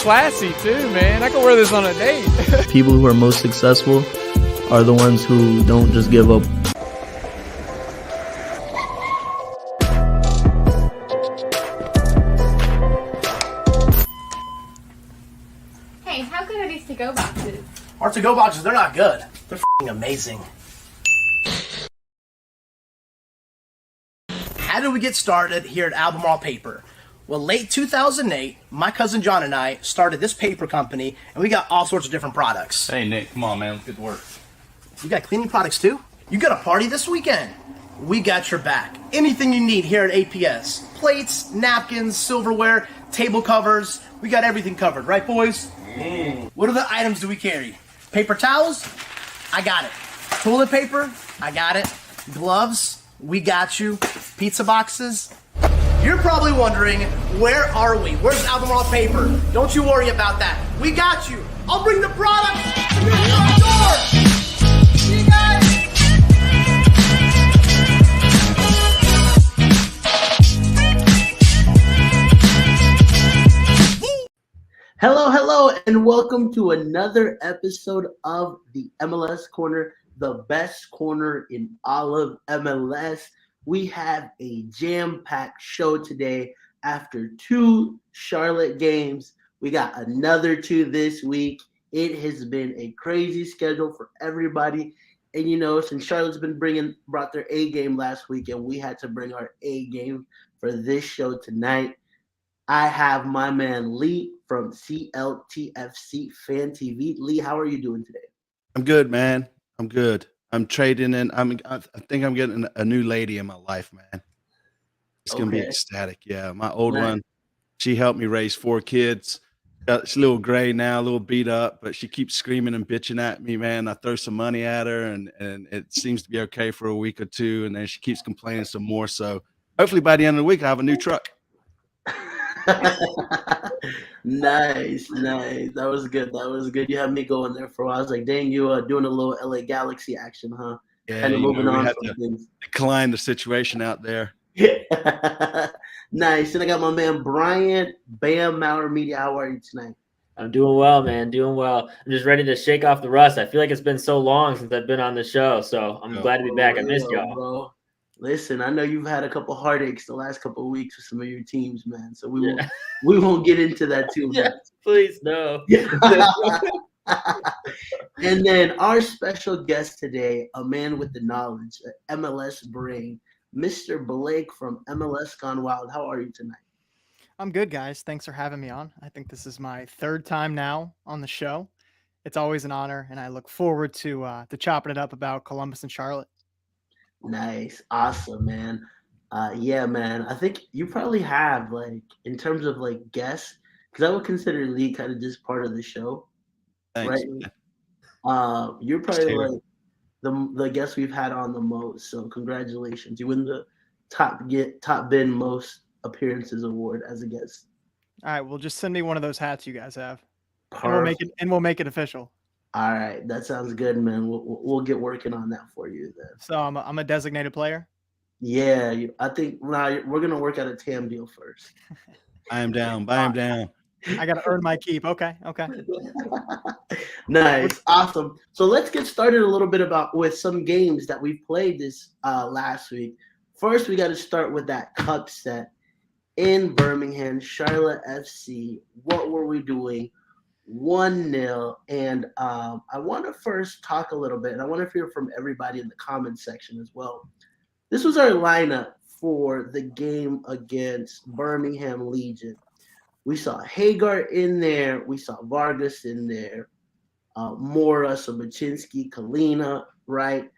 classy too, man. I can wear this on a date. People who are most successful are the ones who don't just give up. Hey, how good are these to-go boxes? Our to-go boxes, they're not good. They're f***ing amazing. How did we get started here at Albemarle Paper? Well, late 2008, my cousin John and I started this paper company, and we got all sorts of different products. Hey, Nick, come on, man. Let's get to work. You got cleaning products, too? You got a party this weekend? We got your back. Anything you need here at APS. Plates, napkins, silverware, table covers. We got everything covered, right, boys? What other items do we carry? Paper towels? I got it. Toilet paper? I got it. Gloves? We got you. Pizza boxes? You're probably wondering, where are we? Where's Albemarle Paper? Don't you worry about that. We got you. I'll bring the products to your front door. See you guys. Hello, and welcome to another episode of the MLS Corner, the best corner in all of MLS. We have a jam-packed show today after 2 Charlotte games. We got another 2 this week. It has been a crazy schedule for everybody. And since Charlotte's brought their A game last week, and we had to bring our A game for this show tonight, I have my man Lee from CLTFC Fan TV. Lee, how are you doing today? I'm good, man. I'm good. I'm trading in. I think I'm getting a new lady in my life, man. It's gonna be ecstatic. Yeah, my old one, she helped me raise 4 kids. She's a little gray now, a little beat up, but she keeps screaming and bitching at me, man. I throw some money at her, and it seems to be okay for a week or 2, and then she keeps complaining some more. So hopefully by the end of the week, I have a new truck. Nice. That was good. You had me going there for a while. I was like, dang, you doing a little LA Galaxy action, huh? Yeah, kind of moving on had from to things. decline the situation out there. Nice. And I got my man Brian, Bam Maurer Media. How are you tonight? I'm doing well, man. Doing well. I'm just ready to shake off the rust. I feel like it's been so long since I've been on the show, so I'm glad to be back. I missed y'all. Bro. Listen, I know you've had a couple heartaches the last couple of weeks with some of your teams, man. So we won't get into that too much. Yeah, please no. And then our special guest today, a man with the knowledge, an MLS brain, Mr. Blake from MLS Gone Wild. How are you tonight? I'm good, guys. Thanks for having me on. I think this is my 3rd time now on the show. It's always an honor, and I look forward to chopping it up about Columbus and Charlotte. Nice. Awesome, man. Yeah, man. I think you probably have, in terms of, guests, because I would consider Lee kind of just part of the show. Thanks. Right? You're probably, the guest we've had on the most, so congratulations. You win the top bin most appearances award as a guest. All right, well, just send me one of those hats you guys have. Perfect. And we'll make it official. All right, that sounds good, man. We'll get working on that for you then. So I'm a designated player? Yeah, I think we're going to work out a TAM deal first. I am down. Buy him down. I got to earn my keep. Okay. Nice. Awesome. So let's get started a little bit with some games that we played this last week. First, we got to start with that cup set in Birmingham, Charlotte FC. What were we doing? 1-0, and I want to first talk a little bit, and I want to hear from everybody in the comments section as well. This was our lineup for the game against Birmingham Legion. We saw Hagar in there, we saw Vargas in there, Mora, Sobocinski, Kalina, right?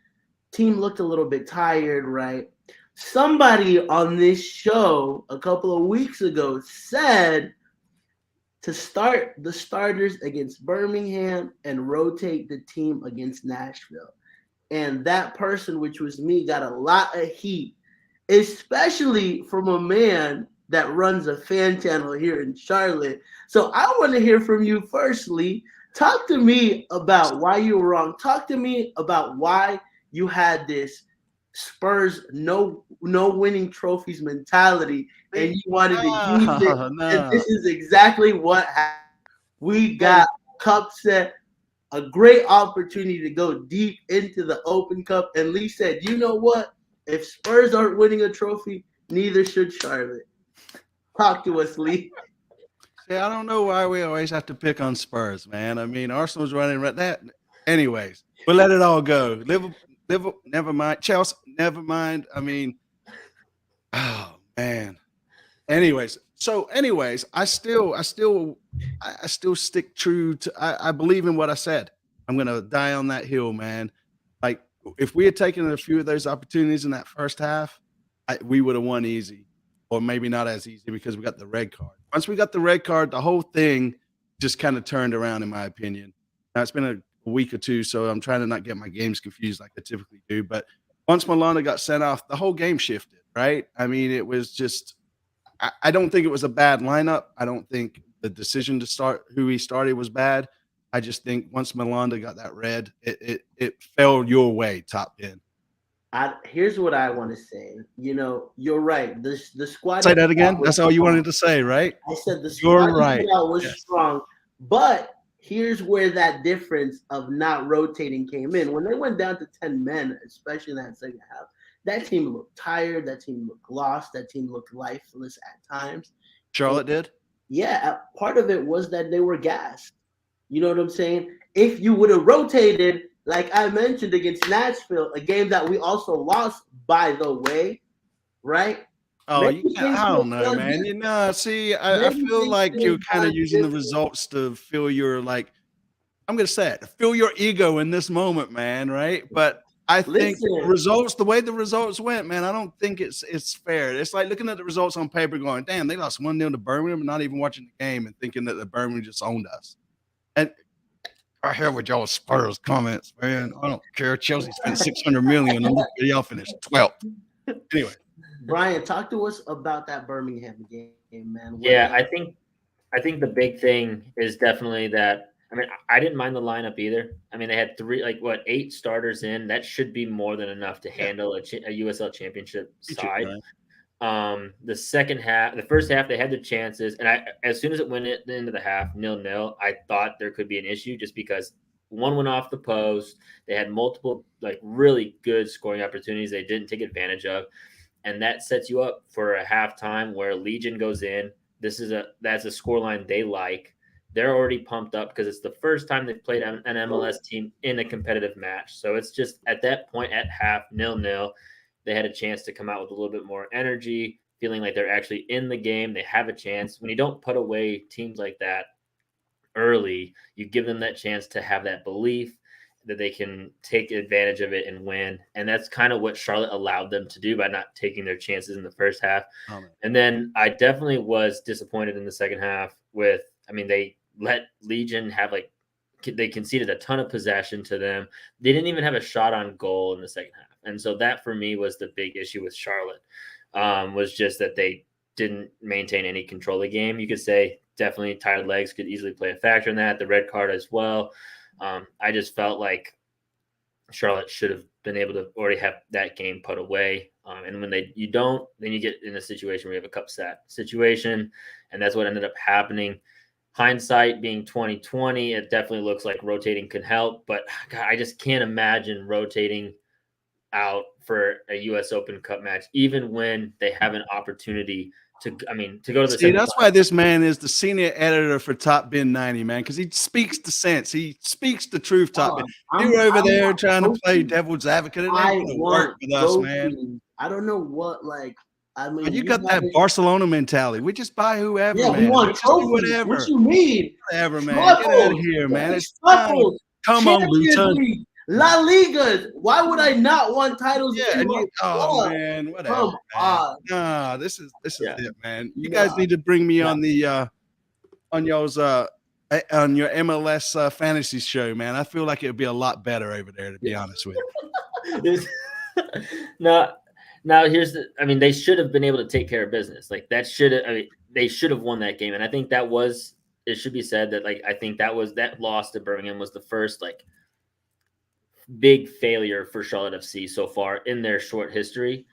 Team looked a little bit tired, right? Somebody on this show a couple of weeks ago said to start the starters against Birmingham and rotate the team against Nashville. And that person, which was me, got a lot of heat, especially from a man that runs a fan channel here in Charlotte. So I want to hear from you firstly. Talk to me about why you were wrong. Talk to me about why you had this Spurs no winning trophies mentality, and you wanted to use it. No. And this is exactly what happened. We got Cup set, a great opportunity to go deep into the Open Cup. And Lee said, you know what? If Spurs aren't winning a trophy, neither should Charlotte. Talk to us, Lee. See, I don't know why we always have to pick on Spurs, man. I mean, Arsenal's running right that. Anyways, we'll let it all go. Liverpool, never mind. Chelsea, never mind. I mean, oh man. Anyways, I still stick true to. I believe in what I said. I'm gonna die on that hill, man. Like if we had taken a few of those opportunities in that first half, we would have won easy, or maybe not as easy because we got the red card. Once we got the red card, the whole thing just kind of turned around, in my opinion. Now it's been a week or two, so I'm trying to not get my games confused like I typically do. But once Milana got sent off, the whole game shifted, right? I mean, it was just. I don't think it was a bad lineup. I don't think the decision to start who he started was bad. I just think once Milanda got that red, it fell your way, top 10. Here's what I want to say. You know, you're right. The squad. Say that again. That's all you wanted to say, right? I said the squad was yes. strong, but here's where that difference of not rotating came in. When they went down to 10 men, especially in that second half, that team looked tired. That team looked lost. That team looked lifeless at times. Charlotte did? Yeah, part of it was that they were gassed. You know what I'm saying? If you would have rotated, like I mentioned against Nashville, a game that we also lost, by the way, right? Oh, I don't know, man. You know, see, I feel like you're kind of using the results to feel your, like, I'm going to say it, feel your ego in this moment, man, right? But I think the way the results went, man, I don't think it's fair. It's like looking at the results on paper going, damn, they lost 1-0 to Birmingham and not even watching the game and thinking that the Birmingham just owned us. And I hear with y'all Spurs comments, man. I don't care. Chelsea spent $600 million and look at y'all finished 12th. Anyway. Brian, talk to us about that Birmingham game, man. I think the big thing is definitely that. I mean, I didn't mind the lineup either. I mean, they had 8 starters in. That should be more than enough to handle a USL Championship side. The second half, the first half, they had their chances, and as soon as it went into the half 0-0, I thought there could be an issue just because one went off the post. They had multiple really good scoring opportunities they didn't take advantage of, and that sets you up for a halftime where Legion goes in. That's a scoreline they like. They're already pumped up because it's the first time they've played an MLS team in a competitive match. So it's just at that point at half 0-0, they had a chance to come out with a little bit more energy, feeling like they're actually in the game. They have a chance. When you don't put away teams like that early, you give them that chance to have that belief that they can take advantage of it and win. And that's kind of what Charlotte allowed them to do by not taking their chances in the first half. And then I definitely was disappointed in the second half they let Legion have they conceded a ton of possession to them. They didn't even have a shot on goal in the second half. And so that for me was the big issue with Charlotte, was just that they didn't maintain any control of the game. You could say definitely tired legs could easily play a factor in that, the red card as well. I just felt like Charlotte should have been able to already have that game put away. And when you don't, then you get in a situation where you have a cup set situation. And that's what ended up happening. Hindsight being 2020, it definitely looks like rotating could help, but God, I just can't imagine rotating out for a U.S. Open Cup match, even when they have an opportunity to go to the. See, that's why this man is the senior editor for Top Bin 90, man, because he speaks the sense. He speaks the truth, Top Bin. You're over there trying to play devil's advocate. It ain't gonna work with us, man. I don't know what, you got that Barcelona mentality. We just buy whoever, man. We want trophies. Whatever. What you mean? Whatever, man. Get out of here, man. It's time. Come on, Luton. La Liga. Why would I not want titles? Yeah, man, whatever. Come on. Nah, this is it, man. You guys need to bring me on the on y'all's on your MLS fantasy show, man. I feel like it would be a lot better over there, to be honest with you. Now they should have been able to take care of business. They should have won that game. And I think it should be said that I think that loss to Birmingham was the first big failure for Charlotte FC so far in their short history.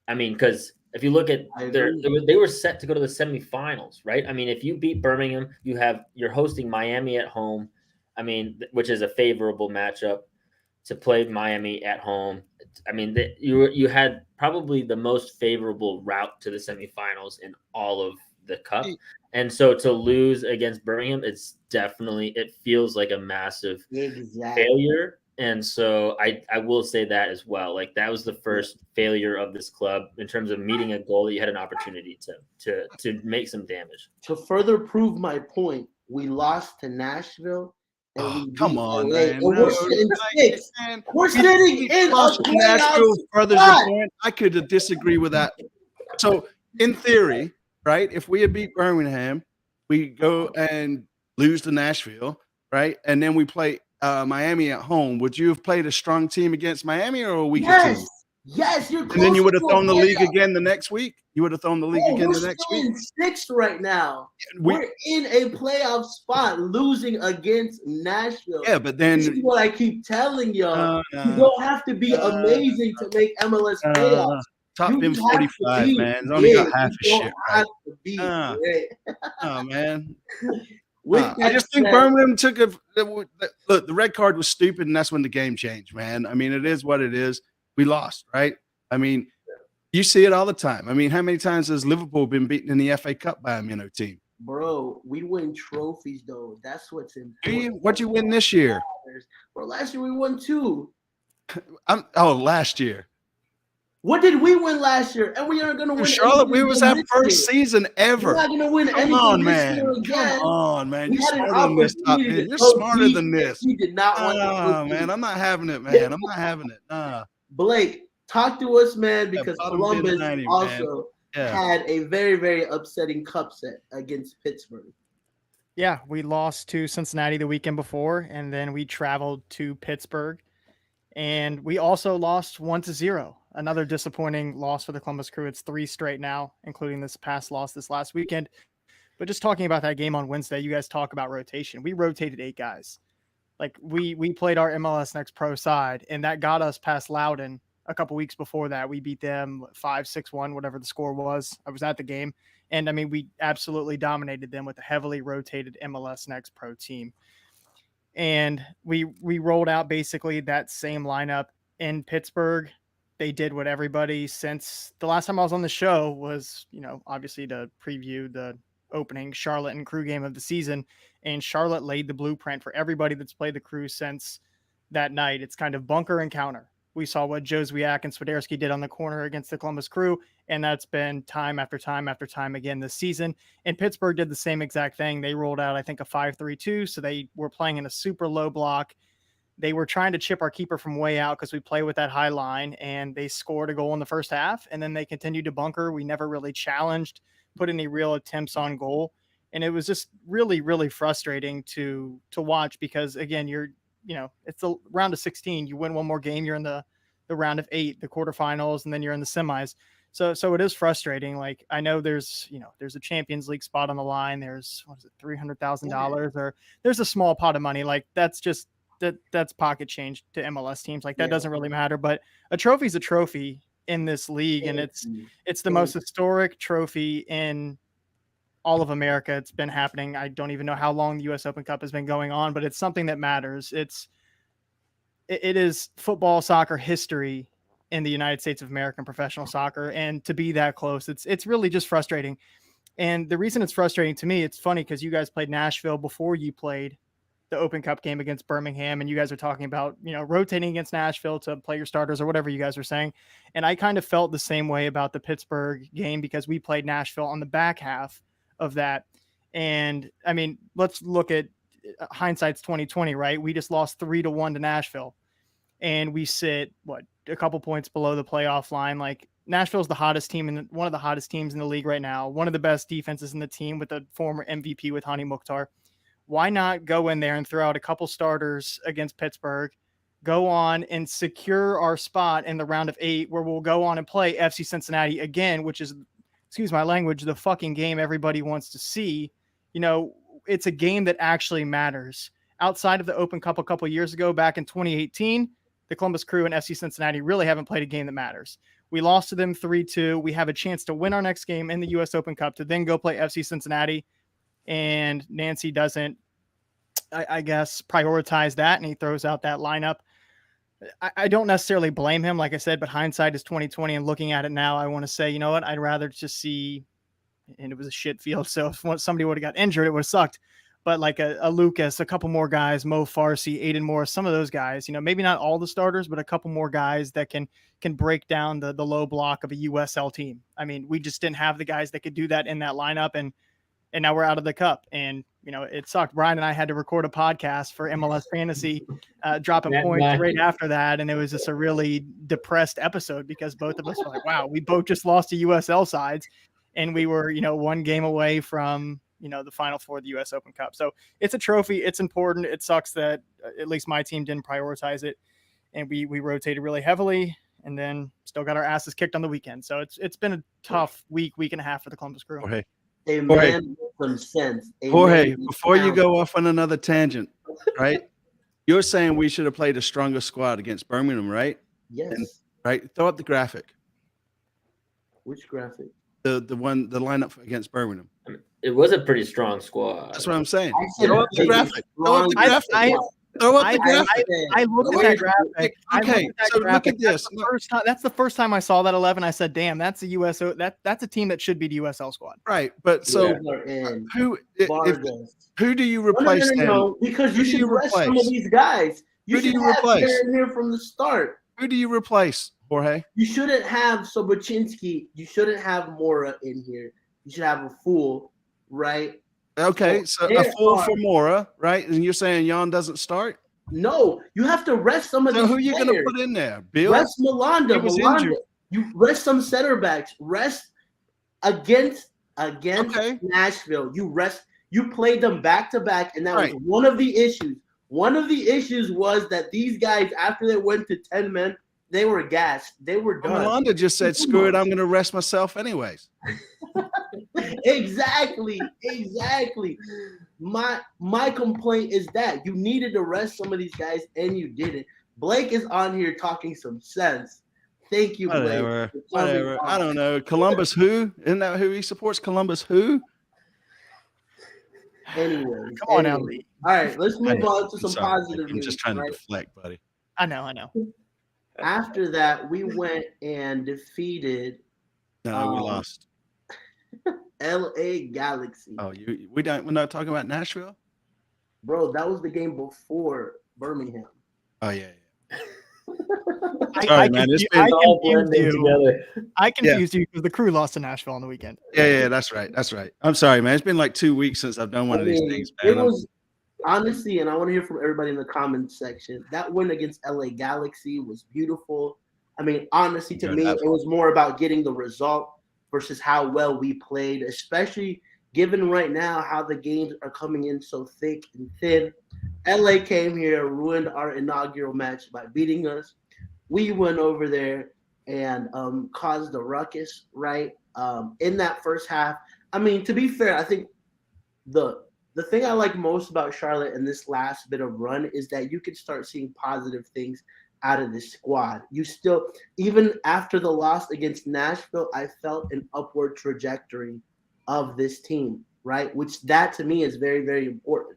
I mean, because If you look at I their, agree. they were set to go to the semifinals, right? I mean, if you beat Birmingham, you're hosting Miami at home. I mean, which is a favorable matchup to play Miami at home. I mean, you had probably the most favorable route to the semifinals in all of the cup. And so to lose against Birmingham, it feels like a massive Exactly. failure. And so I will say that as well. Like that was the first failure of this club in terms of meeting a goal that you had an opportunity to make some damage. To further prove my point, we lost to Nashville and Oh, we come beat on, LA, man. and No, we're sitting like, sixth. man, We're sitting in a lost to playoff Nashville furthers your spot. point. I could disagree with that. So, in theory, right, if we had beat Birmingham, we go and lose to Nashville, right, and then we play Miami at home. Would you have played a strong team against Miami or a weaker team? Yes, you're And then you closer would have to a thrown the league playoff. again the next week. You would have thrown the league Oh, again we're the next still week. in sixth right now. We, We're in a playoff spot, losing against Nashville. yeah, but This is then what I keep telling y'all. You uh, don't have to be amazing to make MLS playoffs. top You them just have to 45, be man. It's only got great. half You a don't shit have right. to be Uh, great. Oh man. With I that just think said, Birmingham took a look. The red card was stupid, and that's when the game changed, man. I mean, it is what it is. We lost, right? I mean, you see it all the time. I mean, how many times has Liverpool been beaten in the FA Cup by a minnow team? bro, we win trophies though. That's what's important. What'd you win this year? Bro, last year we won 2. Last year. What did we win last year? And we aren't going to win Charlotte, we anything was again our this first year. season We're ever. not going to win Come anything on, this man. year again. Come on, man. We You're had an smarter than this, top opportunity man. to You're go smarter deep, than and this. you did not want to go Oh, man. deep. I'm not having it, man. I'm not having it. Blake, talk to us, man, because bottom bin Columbus 90, also had a very, very upsetting cup set against Pittsburgh. Yeah, we lost to Cincinnati the weekend before, and then we traveled to Pittsburgh, and we also lost 1-0. Another disappointing loss for the Columbus Crew. It's 3 straight now, including this past loss this last weekend. But just talking about that game on Wednesday, you guys talk about rotation. We rotated 8 guys. Like we played our MLS Next Pro side, and that got us past Loudoun a couple weeks before that. We beat them 5-6-1, whatever the score was. I was at the game. And I mean, we absolutely dominated them with a heavily rotated MLS Next Pro team. And we rolled out basically that same lineup in Pittsburgh. They did what everybody since the last time I was on the show was, obviously to preview the opening Charlotte and Crew game of the season. And Charlotte laid the blueprint for everybody that's played the Crew since that night. It's kind of bunker and counter. We saw what Jozwiak and Swiderski did on the corner against the Columbus Crew, and that's been time after time after time again this season. And Pittsburgh did the same exact thing. They rolled out, I think, a 5-3-2, so they were playing in a super low block. They were trying to chip our keeper from way out because we play with that high line, and they scored a goal in the first half, and then they continued to bunker. We never really challenged, put any real attempts on goal, and it was just really, really frustrating to watch because, again, it's the round of 16. You win one more game, you're in the round of 8, the quarterfinals, and then you're in the semis. So it is frustrating. Like, I know there's a Champions League spot on the line. There's $300,000, or there's a small pot of money. Like, that's just that's pocket change to MLS teams. Like, that doesn't really matter. But a trophy is a trophy in this league, and it's the most historic trophy in all of America. It's been happening. I don't even know how long the US Open Cup has been going on, but it's something that matters. It is football, soccer history in the United States of America and professional soccer. And to be that close, it's really just frustrating. And the reason it's frustrating to me, it's funny because you guys played Nashville before you played the Open Cup game against Birmingham, and you guys are talking about, rotating against Nashville to play your starters or whatever you guys were saying. And I kind of felt the same way about the Pittsburgh game because we played Nashville on the back half of that. And I mean, let's look at hindsight's 2020, right? We just lost 3-1 to Nashville, and we sit a couple points below the playoff line. Like, Nashville's the hottest team and one of the hottest teams in the league right now. One of the best defenses in the team with the former MVP with Hani Mukhtar. Why not go in there and throw out a couple starters against Pittsburgh, go on and secure our spot in the round of 8, where we'll go on and play FC Cincinnati again, which is, excuse my language, the fucking game everybody wants to see. It's a game that actually matters. Outside of the Open Cup a couple years ago, back in 2018, the Columbus Crew and FC Cincinnati really haven't played a game that matters. We lost to them 3-2. We have a chance to win our next game in the U.S. Open Cup to then go play FC Cincinnati. And Nancy doesn't, I guess, prioritize that, and he throws out that lineup. I don't necessarily blame him, like I said, but hindsight is 2020. And looking at it now, I want to say, you know what? I'd rather just see, and it was a shit field. So if somebody would have got injured, it would have sucked. But like a Lucas, a couple more guys, Mo Farsi, Aiden Morris, some of those guys, maybe not all the starters, but a couple more guys that can break down the low block of a USL team. I mean, we just didn't have the guys that could do that in that lineup, and now we're out of the cup. And it sucked. Brian and I had to record a podcast for MLS Fantasy, dropping points right after that, and it was just a really depressed episode because both of us were like, "Wow, we both just lost to USL sides, and we were one game away from." The Final Four of the U.S. Open Cup. So it's a trophy. It's important. It sucks that at least my team didn't prioritize it, and we rotated really heavily, and then still got our asses kicked on the weekend. So it's been a tough week and a half for the Columbus Crew. Jorge, A man with some sense. Jorge, before you go off on another tangent, right? You're saying we should have played a stronger squad against Birmingham, right? Yes. Right. Throw up the graphic. Which graphic? The lineup against Birmingham. It was a pretty strong squad. That's what I'm saying. I said Throw up the graphic. Throw up the graphic. Throw up the graphic. I looked at that graphic. Okay, so look at this. That's the first time I saw that 11. I said, "Damn, that's a USO. That's a team that should be the USL squad." Right, but so who do you replace? No, because you should rest some of these guys. Who do you replace? Here from the start. Who do you replace, Jorge? You shouldn't have Sobocinski. You shouldn't have Mora in here. You should have a fool, right? Okay, so a fool for Mora, right? And you're saying Jan doesn't start? No, you have to rest some of these. So who are you going to put in there? Bill? Rest Malanda. He was injured. You rest some center backs. Rest against Nashville. You played them back to back, and that was one of the issues. One of the issues was that these guys, after they went to 10 men, they were gassed. They were done. Malanda just said, "Screw it, I'm going to rest myself anyways." Exactly. My complaint is that you needed to rest some of these guys, and you didn't. Blake is on here talking some sense. Thank you, Blake. Whatever. I don't know. Columbus who? Isn't that who he supports? Columbus who? Anyway, come on, Ali. All right, let's move on to some positive news. I'm just trying to deflect, buddy. I know. After that, we went and defeated. No, we lost. LA Galaxy. Oh, we're not talking about Nashville? Bro, that was the game before Birmingham. Oh yeah. I confused you because the Crew lost to Nashville on the weekend. Yeah, that's right. I'm sorry, man. It's been like 2 weeks since I've done one of these things, man. It was honestly, and I want to hear from everybody in the comments section. That win against LA Galaxy was beautiful. I mean, honestly, to me, it was more about getting the result versus how well we played, especially given right now how the games are coming in so thick and thin. LA came here, ruined our inaugural match by beating us. We went over there and caused a ruckus, right? In that first half. I mean, to be fair, I think the thing I like most about Charlotte in this last bit of run is that you can start seeing positive things out of this squad. You still, even after the loss against Nashville, I felt an upward trajectory of this team, right? Which that to me is very, very important,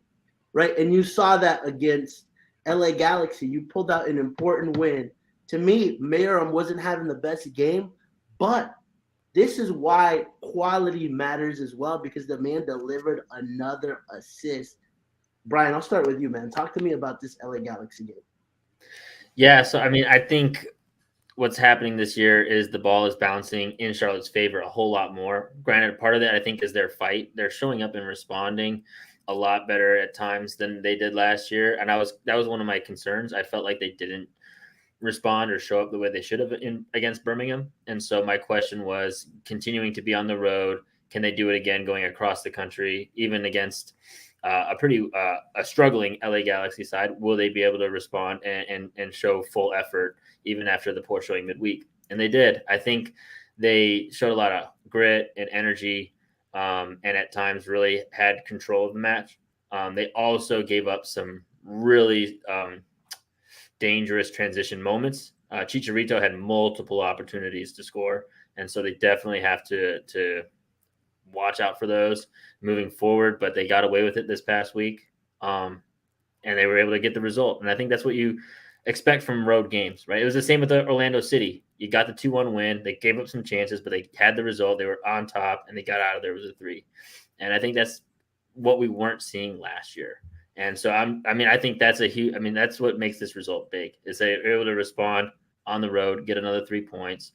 right? And you saw that against LA Galaxy. You pulled out an important win. To me, Mayram wasn't having the best game, but this is why quality matters as well, because the man delivered another assist. Brian, I'll start with you, man. Talk to me about this LA Galaxy game. Yeah, so I mean, I think what's happening this year is the ball is bouncing in Charlotte's favor a whole lot more. Granted, part of that I think is their fight. They're showing up and responding a lot better at times than they did last year, and that was one of my concerns. I felt like they didn't respond or show up the way they should have against Birmingham, and so my question was, continuing to be on the road, can they do it again going across the country, even against a struggling LA Galaxy side? Will they be able to respond and show full effort even after the poor showing midweek? And they did. I think they showed a lot of grit and energy, and at times really had control of the match. They also gave up some really dangerous transition moments Chicharito had multiple opportunities to score, and so they definitely have to watch out for those moving forward. But they got away with it this past week, and they were able to get the result. And I think that's what you expect from road games, right? It was the same with the Orlando City. You got the 2-1 win. They gave up some chances, but they had the result. They were on top, and they got out of there with a 3. And I think that's what we weren't seeing last year. And so I think that's a huge. I mean, that's what makes this result big is they're able to respond on the road, get another 3 points,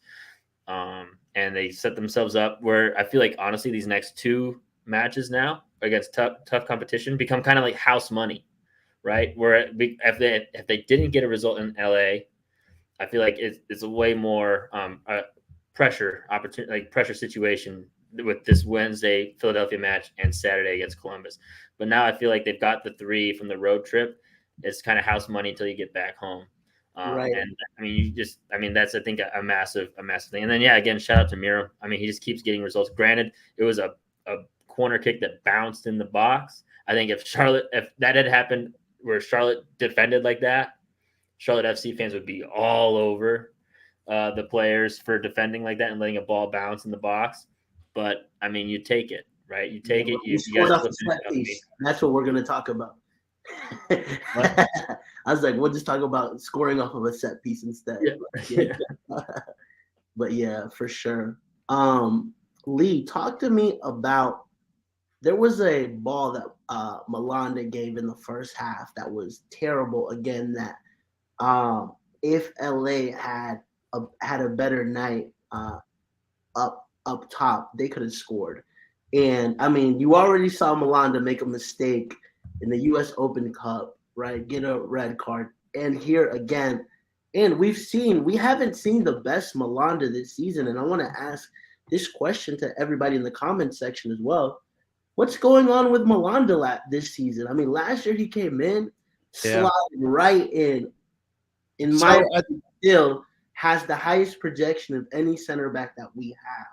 and they set themselves up where I feel like honestly these next 2 matches now against tough competition become kind of like house money, right? Where if they didn't get a result in LA, I feel like it's a way more pressure situation with this Wednesday Philadelphia match and Saturday against Columbus. But now I feel like they've got the 3 from the road trip. It's kind of house money until you get back home. Right. And I mean, that's, I think, a massive thing. And then, yeah, again, shout out to Miro. I mean, he just keeps getting results. Granted, it was a corner kick that bounced in the box. I think if that had happened where Charlotte defended like that, Charlotte FC fans would be all over the players for defending like that and letting a ball bounce in the box. But I mean, you take it, right? You take it. You scored guys off a set piece. That's what we're going to talk about. I was like, we'll just talk about scoring off of a set piece instead. Yeah. But yeah, for sure. Lee, talk to me about. There was a ball that Malanda gave in the first half that was terrible. Again, that if LA had a better night up top, they could have scored. And I mean, you already saw Malanda make a mistake in the U.S. Open Cup, right? Get a red card, and here again. And we haven't seen the best Malanda this season. And I want to ask this question to everybody in the comment section as well. What's going on with Malanda this season? I mean, last year he came in, sliding right in. Still has the highest projection of any center back that we have.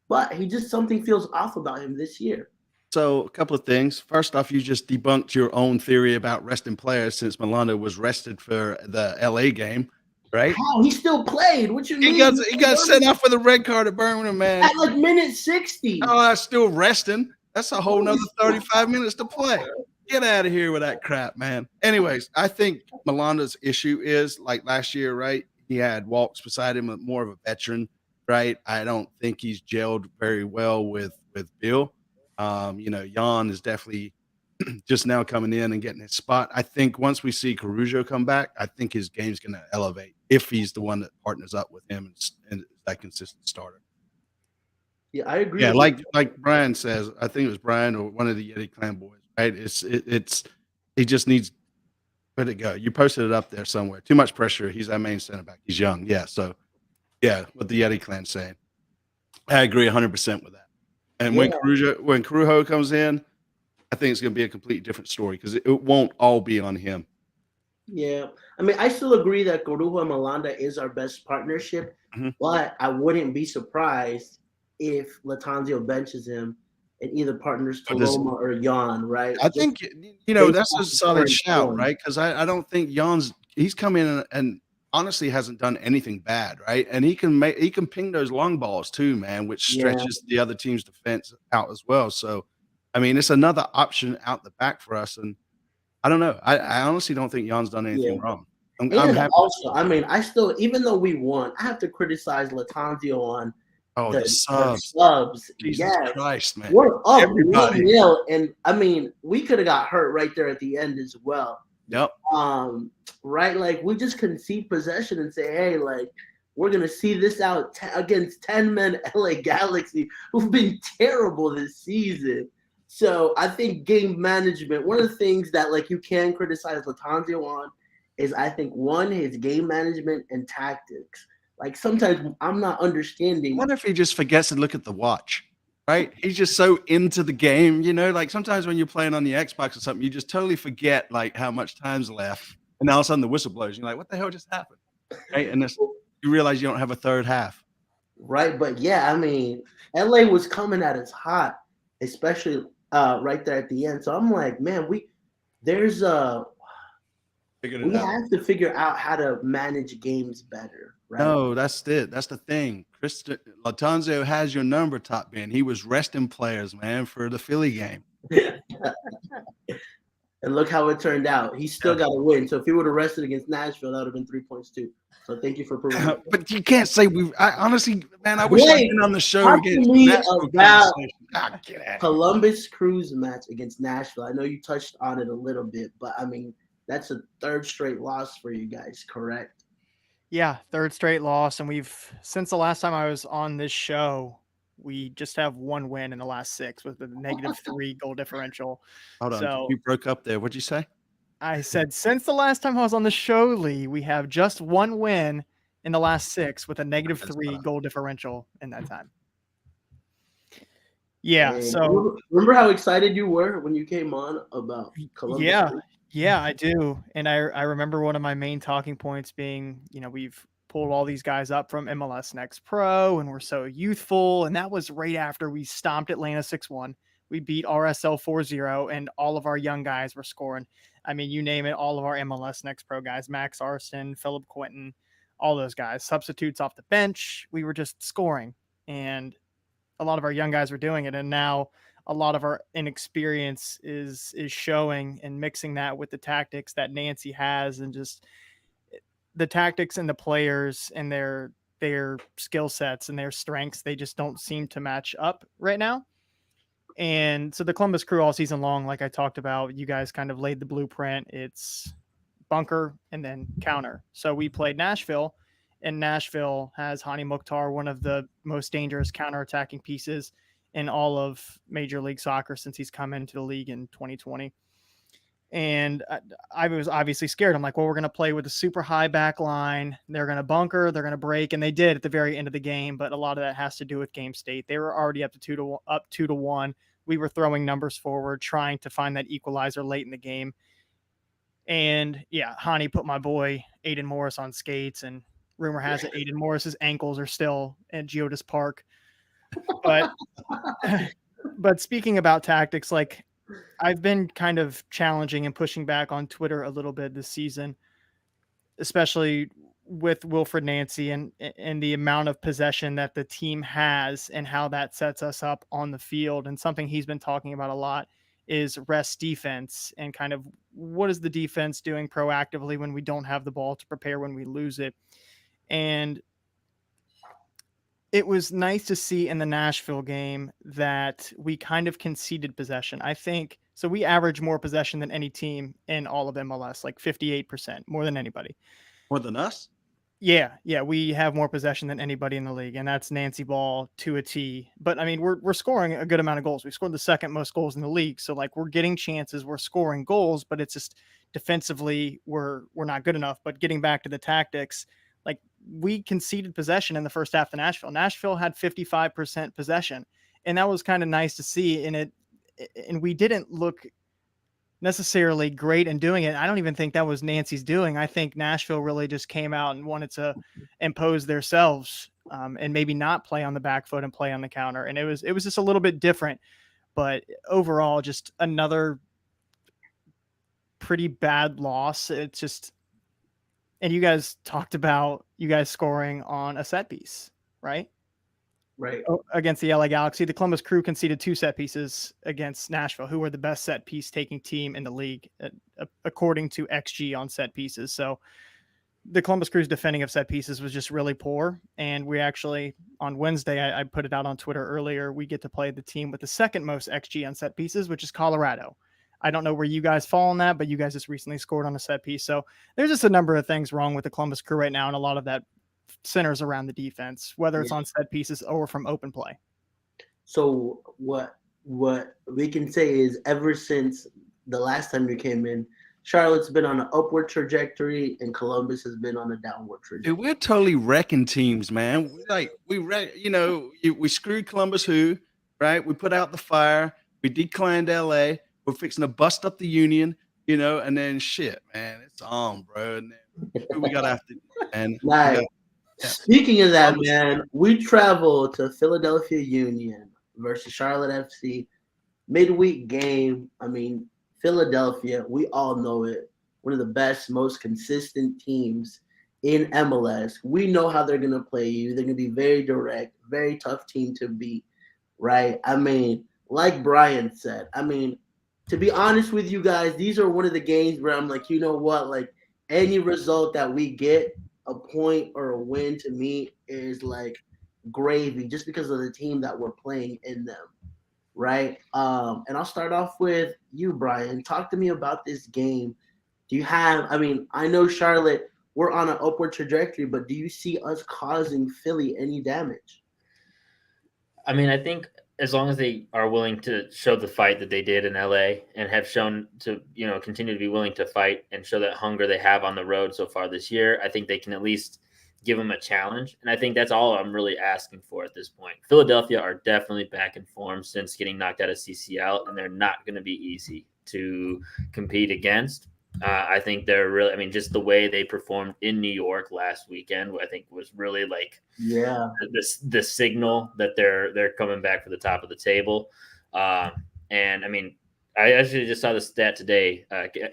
But something feels off about him this year. So a couple of things. First off, you just debunked your own theory about resting players since Malanda was rested for the LA game, right? How? He still played. What you mean? He got sent off with a red card at Birmingham, man. At like minute 60. Oh, that's still resting. That's a whole nother 35 minutes to play. Get out of here with that crap, man. Anyways, I think Malanda's issue is like last year, right? He had Walks beside him, more of a veteran, right? I don't think he's gelled very well with Bill. Jan is definitely just now coming in and getting his spot. I think once we see Caruso come back, I think his game's going to elevate if he's the one that partners up with him and that consistent starter. Yeah, I agree. Yeah, like Brian says, I think it was Brian or one of the Yeti Clan boys, right? He just needs where'd it go? You posted it up there somewhere. Too much pressure. He's our main center back. He's young. Yeah. So yeah, what the Yeti Clan's saying. I agree 100% with that. And when Carujo comes in, I think it's going to be a completely different story because it won't all be on him. Yeah. I mean, I still agree that Carujo and Malanda is our best partnership, but I wouldn't be surprised if Latanzio benches him and either partners Paloma or Jan, right? I think, that's a solid shout, right? Because I don't think he's come in and honestly hasn't done anything bad, right? And he can ping those long balls too, man, which stretches the other team's defense out as well. So, I mean, it's another option out the back for us. And I don't know. I honestly don't think Jan's done anything wrong. I'm happy. Also, I mean, even though we won, I have to criticize Latanzio on the subs. Jesus Christ, man. We're up 1-0, and I mean, we could have got hurt right there at the end as well. Yep. Right, like we just concede possession and say, hey, like we're gonna see this out against 10-man LA Galaxy, who've been terrible this season. So I think game management. One of the things that like you can criticize Latanzio on is I think one his game management and tactics. Like sometimes I'm not understanding. I wonder if he just forgets to look at the watch. Right? He's just so into the game, like sometimes when you're playing on the Xbox or something, you just totally forget like how much time's left. And all of a sudden the whistle blows. You're like, what the hell just happened? Right? And you realize you don't have a third half. Right. But yeah, I mean, LA was coming at us hot, especially right there at the end. So I'm like, man, there's Figured We it out. have to figure out how to manage games better, right? No, that's it. That's the thing. Latanzio has your number, Top Ben. He was resting players, man, for the Philly game. And look how it turned out. He still got to win. So if he would have rested against Nashville, that would have been 3 points too. So thank you for proving it. But you can't say I honestly, man, I wish I'd been on the show Talk against to me Nashville about conversation. Get out. Columbus Crew's match against Nashville. I know you touched on it a little bit, but I mean, that's a third straight loss for you guys, correct? Yeah, third straight loss, and since the last time I was on this show, we just have one win in the last 6 with a -3 goal differential. Hold on, So you broke up there. What'd you say? I said since the last time I was on the show, Lee, we have just one win in the last 6 with a -3 goal differential in that time. Yeah, And so remember how excited you were when you came on about Columbus? Yeah, I do. And I remember one of my main talking points being, we've pulled all these guys up from MLS Next Pro and we're so youthful. And that was right after we stomped Atlanta 6-1. We beat RSL 4-0 and all of our young guys were scoring. I mean, you name it, all of our MLS Next Pro guys, Max Arson, Philip Quinton, all those guys, substitutes off the bench. We were just scoring. And a lot of our young guys were doing it. And now a lot of our inexperience is showing, and mixing that with the tactics that Nancy has, and just the tactics and the players and their skill sets and their strengths, they just don't seem to match up right now. And so the Columbus Crew all season long, like I talked about, you guys kind of laid the blueprint. It's bunker and then counter. So we played Nashville, and Nashville has Hani Mukhtar, one of the most dangerous counterattacking pieces in all of Major League Soccer since he's come into the league in 2020. And I was obviously scared. I'm like, well, we're going to play with a super high back line. They're going to bunker. They're going to break. And they did at the very end of the game. But a lot of that has to do with game state. They were already up 2-1. We were throwing numbers forward, trying to find that equalizer late in the game. And yeah, Hani put my boy Aiden Morris on skates, and rumor has it Aiden Morris's ankles are still at Geodis Park. But speaking about tactics, like, I've been kind of challenging and pushing back on Twitter a little bit this season, especially with Wilfred Nancy and the amount of possession that the team has and how that sets us up on the field. And something he's been talking about a lot is rest defense, and kind of what is the defense doing proactively when we don't have the ball to prepare when we lose it. And it was nice to see in the Nashville game that we kind of conceded possession. I think so. We average more possession than any team in all of MLS, like 58%, more than anybody. More than us? Yeah. We have more possession than anybody in the league, and that's Nancy ball to a T. But I mean, we're scoring a good amount of goals. We scored the second most goals in the league. So like, we're getting chances, we're scoring goals, but it's just defensively we're not good enough. But getting back to the tactics, like, we conceded possession in the first half to Nashville. Nashville had 55% possession, and that was kind of nice to see in it. And we didn't look necessarily great in doing it. I don't even think that was Nancy's doing. I think Nashville really just came out and wanted to impose themselves, and maybe not play on the back foot and play on the counter. And it was just a little bit different, but overall, just another pretty bad loss. It's just, and you guys talked about you guys scoring on a set piece, right? Right. Against the LA Galaxy. The Columbus Crew conceded 2 set pieces against Nashville, who were the best set piece taking team in the league, according to XG on set pieces. So the Columbus Crew's defending of set pieces was just really poor. And we actually, on Wednesday, I put it out on Twitter earlier, we get to play the team with the second most XG on set pieces, which is Colorado. I don't know where you guys fall on that, but you guys just recently scored on a set piece. So there's just a number of things wrong with the Columbus Crew right now, and a lot of that centers around the defense, whether it's on set pieces or from open play. So what we can say is, ever since the last time you came in, Charlotte's been on an upward trajectory and Columbus has been on a downward trajectory. Dude, we're totally wrecking teams, man. We screwed Columbus, right? We put out the fire. We declined LA. We're fixing to bust up the Union, and then shit, man, it's on, bro. And then we got after, and Speaking of that, man, we traveled to Philadelphia Union versus Charlotte FC midweek game. I mean, Philadelphia, we all know it. one of the best, most consistent teams in MLS. We know how they're going to play you. They're going to be very direct, very tough team to beat, right? I mean, like Brian said, I mean, to be honest with you guys, these are one of the games where I'm like, you know what? Like, any result that we get, a point or a win to me is like gravy just because of the team that we're playing in them, right? And I'll start off with you, Brian. Talk to me about this game. Do you have, I mean, I know Charlotte, we're on an upward trajectory, but do you see us causing Philly any damage? I mean, I think as long as they are willing to show the fight that they did in LA and have shown to, continue to be willing to fight and show that hunger they have on the road so far this year, I think they can at least give them a challenge. And I think that's all I'm really asking for at this point. Philadelphia are definitely back in form since getting knocked out of CCL, and they're not going to be easy to compete against. I think they're really, I mean, just the way they performed in New York last weekend, I think was really like the signal that they're coming back for the top of the table. And I mean, I actually just saw the stat today.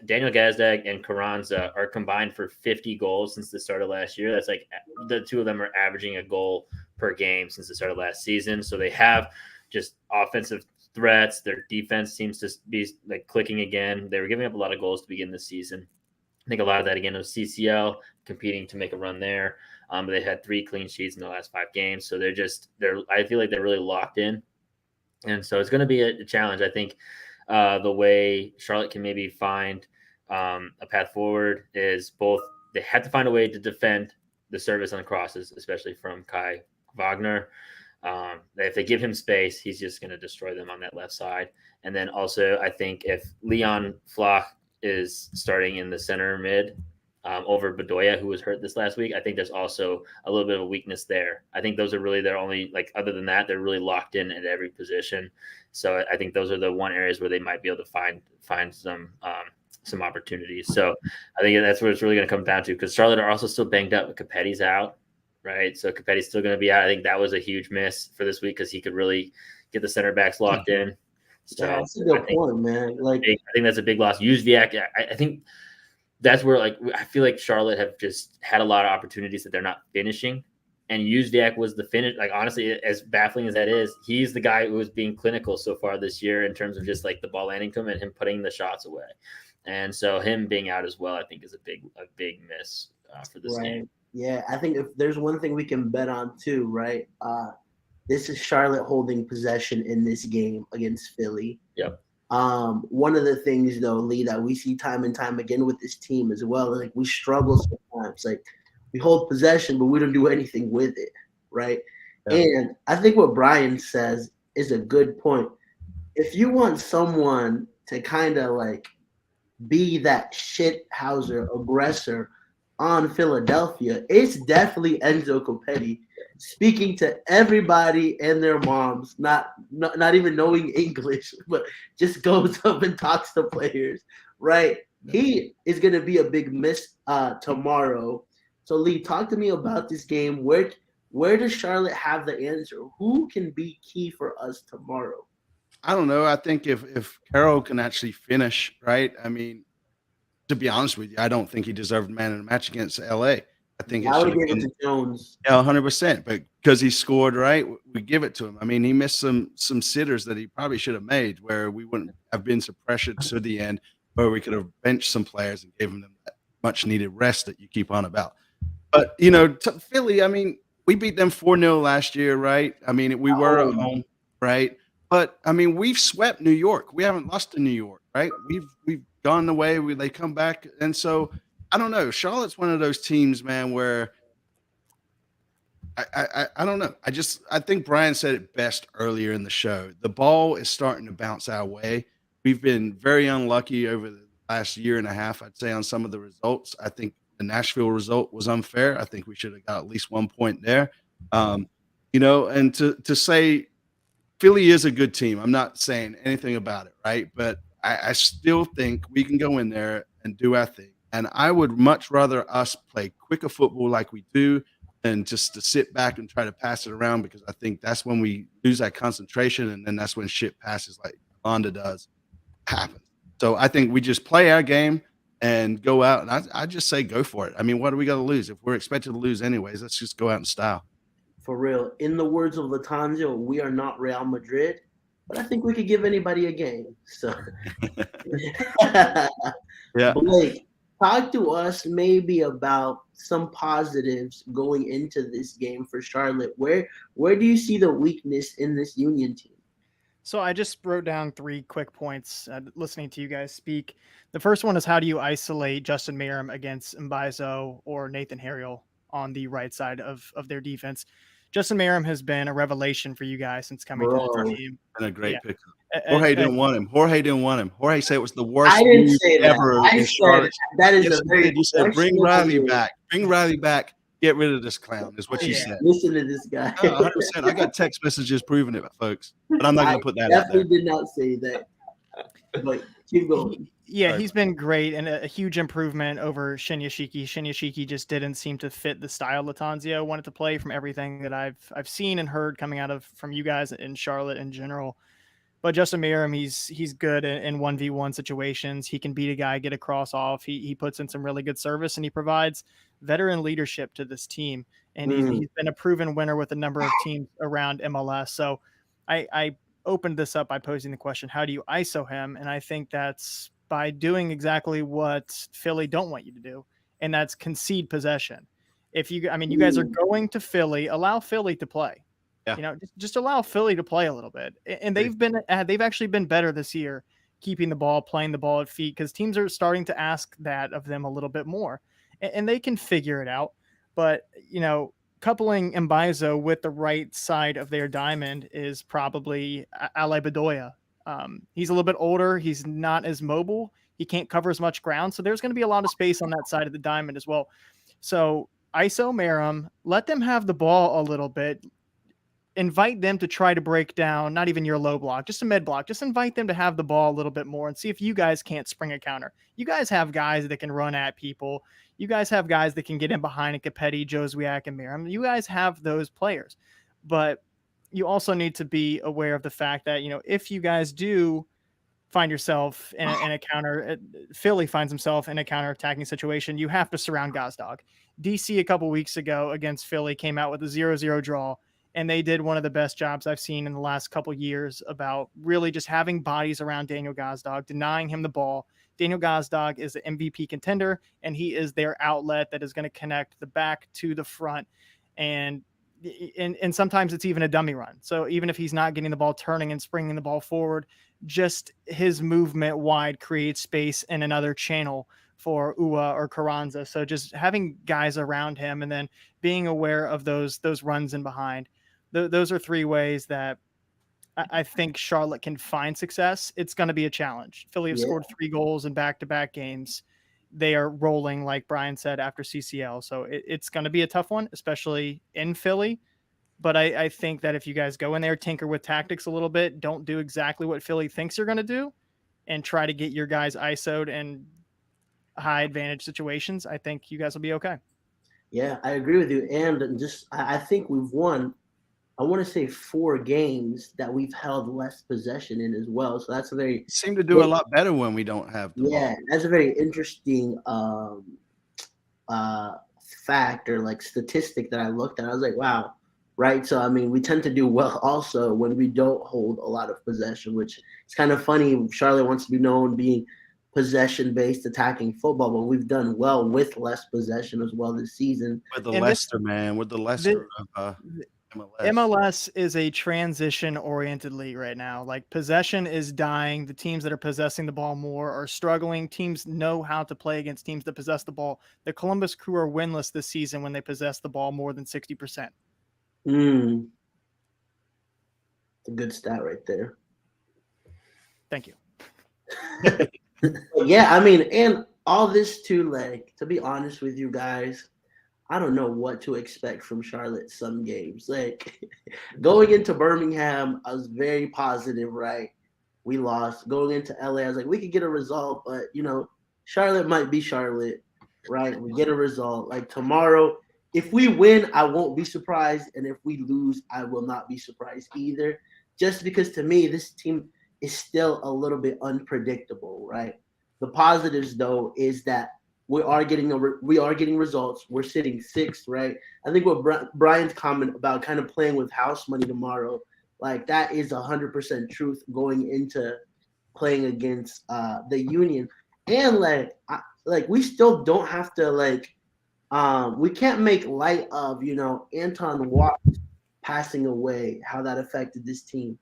Daniel Gazdag and Carranza are combined for 50 goals since the start of last year. That's like the two of them are averaging a goal per game since the start of last season. So they have just offensive threats. Their defense seems to be like clicking again. They were giving up a lot of goals to begin the season. I think a lot of that again was CCL competing to make a run there. But they had 3 clean sheets in the last 5 games. So I feel like they're really locked in. And so it's going to be a challenge. I think the way Charlotte can maybe find a path forward is both they have to find a way to defend the service on the crosses, especially from Kai Wagner. If they give him space, he's just going to destroy them on that left side. And then also, I think if Leon Flach is starting in the center mid over Bedoya, who was hurt this last week, I think there's also a little bit of a weakness there. I think those are really their only, like, other than that, they're really locked in at every position. So I think those are the one areas where they might be able to find some opportunities. So I think that's what it's really going to come down to, because Charlotte are also still banged up. Capetti's out. Right. So Capetti's still going to be out. I think that was a huge miss for this week because he could really get the center backs locked in. So yeah, that's a good point, man. Like, I think that's a big loss. Uzviak, I think that's where, like, I feel like Charlotte have just had a lot of opportunities that they're not finishing. And Uzviak was the finish. Like, honestly, as baffling as that is, he's the guy who was being clinical so far this year in terms of just like the ball landing to him and him putting the shots away. And so him being out as well, I think is a big miss for this game. Yeah, I think if there's one thing we can bet on too, right? This is Charlotte holding possession in this game against Philly. Yep. One of the things, though, Lee, that we see time and time again with this team as well, like we struggle sometimes. Like we hold possession, but we don't do anything with it, right? Yeah. And I think what Brian says is a good point. If you want someone to kind of like be that shithouser aggressor on Philadelphia, it's definitely Enzo Copetti speaking to everybody and their moms, not even knowing English, but just goes up and talks to players, right? He is going to be a big miss tomorrow. So, Lee, talk to me about this game. Where does Charlotte have the answer? Who can be key for us tomorrow? I don't know. I think if Carroll can actually finish, right? I mean, to be honest with you, I don't think he deserved man of the match against LA. I think I would give it to Jones. Yeah, 100%. But because he scored, right, we give it to him. I mean, he missed some sitters that he probably should have made, where we wouldn't have been so pressured to the end, where we could have benched some players and given them that much needed rest that you keep on about. But Philly, I mean, we beat them 4-0 last year, right? I mean, we were at home, right? But I mean, we've swept New York. We haven't lost to New York, right? We've gone the way they come back. And so I don't know. Charlotte's one of those teams, man, where I don't know. I think Brian said it best earlier in the show. The ball is starting to bounce our way. We've been very unlucky over the last year and a half, I'd say, on some of the results. I think the Nashville result was unfair. I think we should have got at least 1 point there. And to say Philly is a good team, I'm not saying anything about it, right? But I still think we can go in there and do our thing. And I would much rather us play quicker football like we do than just to sit back and try to pass it around, because I think that's when we lose that concentration, and then that's when shit passes like Honda does happen. So I think we just play our game, and go out. And I just say go for it. I mean, what are we going to lose? If we're expected to lose anyways, let's just go out in style. For real. In the words of Latanzio, we are not Real Madrid, but I think we could give anybody a game. So, Yeah. Blake, talk to us maybe about some positives going into this game for Charlotte. Where do you see the weakness in this Union team? So I just wrote down 3 quick points listening to you guys speak. The first one is, how do you isolate Justin Merrim against Mbaizo or Nathan Harriel on the right side of their defense? Justin Merrim has been a revelation for you guys since coming to the team. And a great pickup. Jorge didn't want him. Jorge said it was the worst I didn't move say that. ever I in said Charlotte. that is Yes, a very you said, bring questionable Riley move. back. Bring Riley back. Get rid of this clown, is what you said. Listen to this guy. 100%. I got text messages proving it, folks. But I'm not going to put that out there. Definitely did not say that. But keep going. Yeah, he's been great and a huge improvement over Shinyashiki. Shinyashiki just didn't seem to fit the style Latanzio wanted to play from everything that I've seen and heard coming out of from you guys in Charlotte in general. But Justin Merrim, he's good in 1v1 situations. He can beat a guy, get a cross off. He puts in some really good service, and he provides veteran leadership to this team. And he's been a proven winner with a number of teams around MLS. So I opened this up by posing the question, how do you ISO him? And I think that's by doing exactly what Philly don't want you to do, and that's concede possession. You guys are going to Philly, allow Philly to play. Yeah. Just allow Philly to play a little bit. And they've actually been better this year, keeping the ball, playing the ball at feet, because teams are starting to ask that of them a little bit more, and they can figure it out. But, coupling Mbaizo with the right side of their diamond is probably Ale Bedoya. He's a little bit older. He's not as mobile. He can't cover as much ground. So there's going to be a lot of space on that side of the diamond as well. So ISO Merrim, let them have the ball a little bit. Invite them to try to break down, not even your low block, just a mid block. Just invite them to have the ball a little bit more and see if you guys can't spring a counter. You guys have guys that can run at people. You guys have guys that can get in behind Capetti, Joswiak, and Merrim. You guys have those players. But you also need to be aware of the fact that, if you guys do find yourself in a counter, Philly finds himself in a counter-attacking situation, you have to surround Gazdag. DC a couple weeks ago against Philly came out with a 0-0 draw, and they did one of the best jobs I've seen in the last couple years about really just having bodies around Daniel Gazdag, denying him the ball. Daniel Gazdag is an MVP contender, and he is their outlet that is going to connect the back to the front. And sometimes it's even a dummy run. So even if he's not getting the ball turning and springing the ball forward, just his movement wide creates space in another channel for Ua or Carranza. So just having guys around him and then being aware of those runs in behind. Those are 3 ways that I think Charlotte can find success. It's going to be a challenge. Philly have scored 3 goals in back-to-back games. They are rolling, like Brian said, after CCL. So it's going to be a tough one, especially in Philly. But I think that if you guys go in there, tinker with tactics a little bit, don't do exactly what Philly thinks you're going to do, and try to get your guys ISO'd in high advantage situations, I think you guys will be okay. Yeah, I agree with you. And I think we've won, I want to say 4 games that we've held less possession in as well. So that's a very seem to do a lot better when we don't have the ball. That's a very interesting fact or like statistic that I looked at. I was like, wow, right? So I mean, we tend to do well also when we don't hold a lot of possession, which is kind of funny. Charlotte wants to be known being possession-based attacking football, but we've done well with less possession as well this season. With the Leicester, man, with the Leicester of MLS is a transition-oriented league right now. Like, possession is dying. The teams that are possessing the ball more are struggling. Teams know how to play against teams that possess the ball. The Columbus Crew are winless this season when they possess the ball more than 60%. It's a good stat right there. Thank you. Yeah, I mean, and all this too, like, to be honest with you guys, I don't know what to expect from Charlotte some games. Like, going into Birmingham, I was very positive, right? We lost. Going into LA, I was like, we could get a result, but, Charlotte might be Charlotte, right? We get a result. Like, tomorrow, if we win, I won't be surprised, and if we lose, I will not be surprised either, just because to me, this team is still a little bit unpredictable, right? The positives, though, is that we are getting results. We're sitting sixth, right? I think what Brian's comment about kind of playing with house money tomorrow, like that is 100% truth going into playing against the Union, and like we still don't have to we can't make light of Anton Watts passing away, how that affected this team.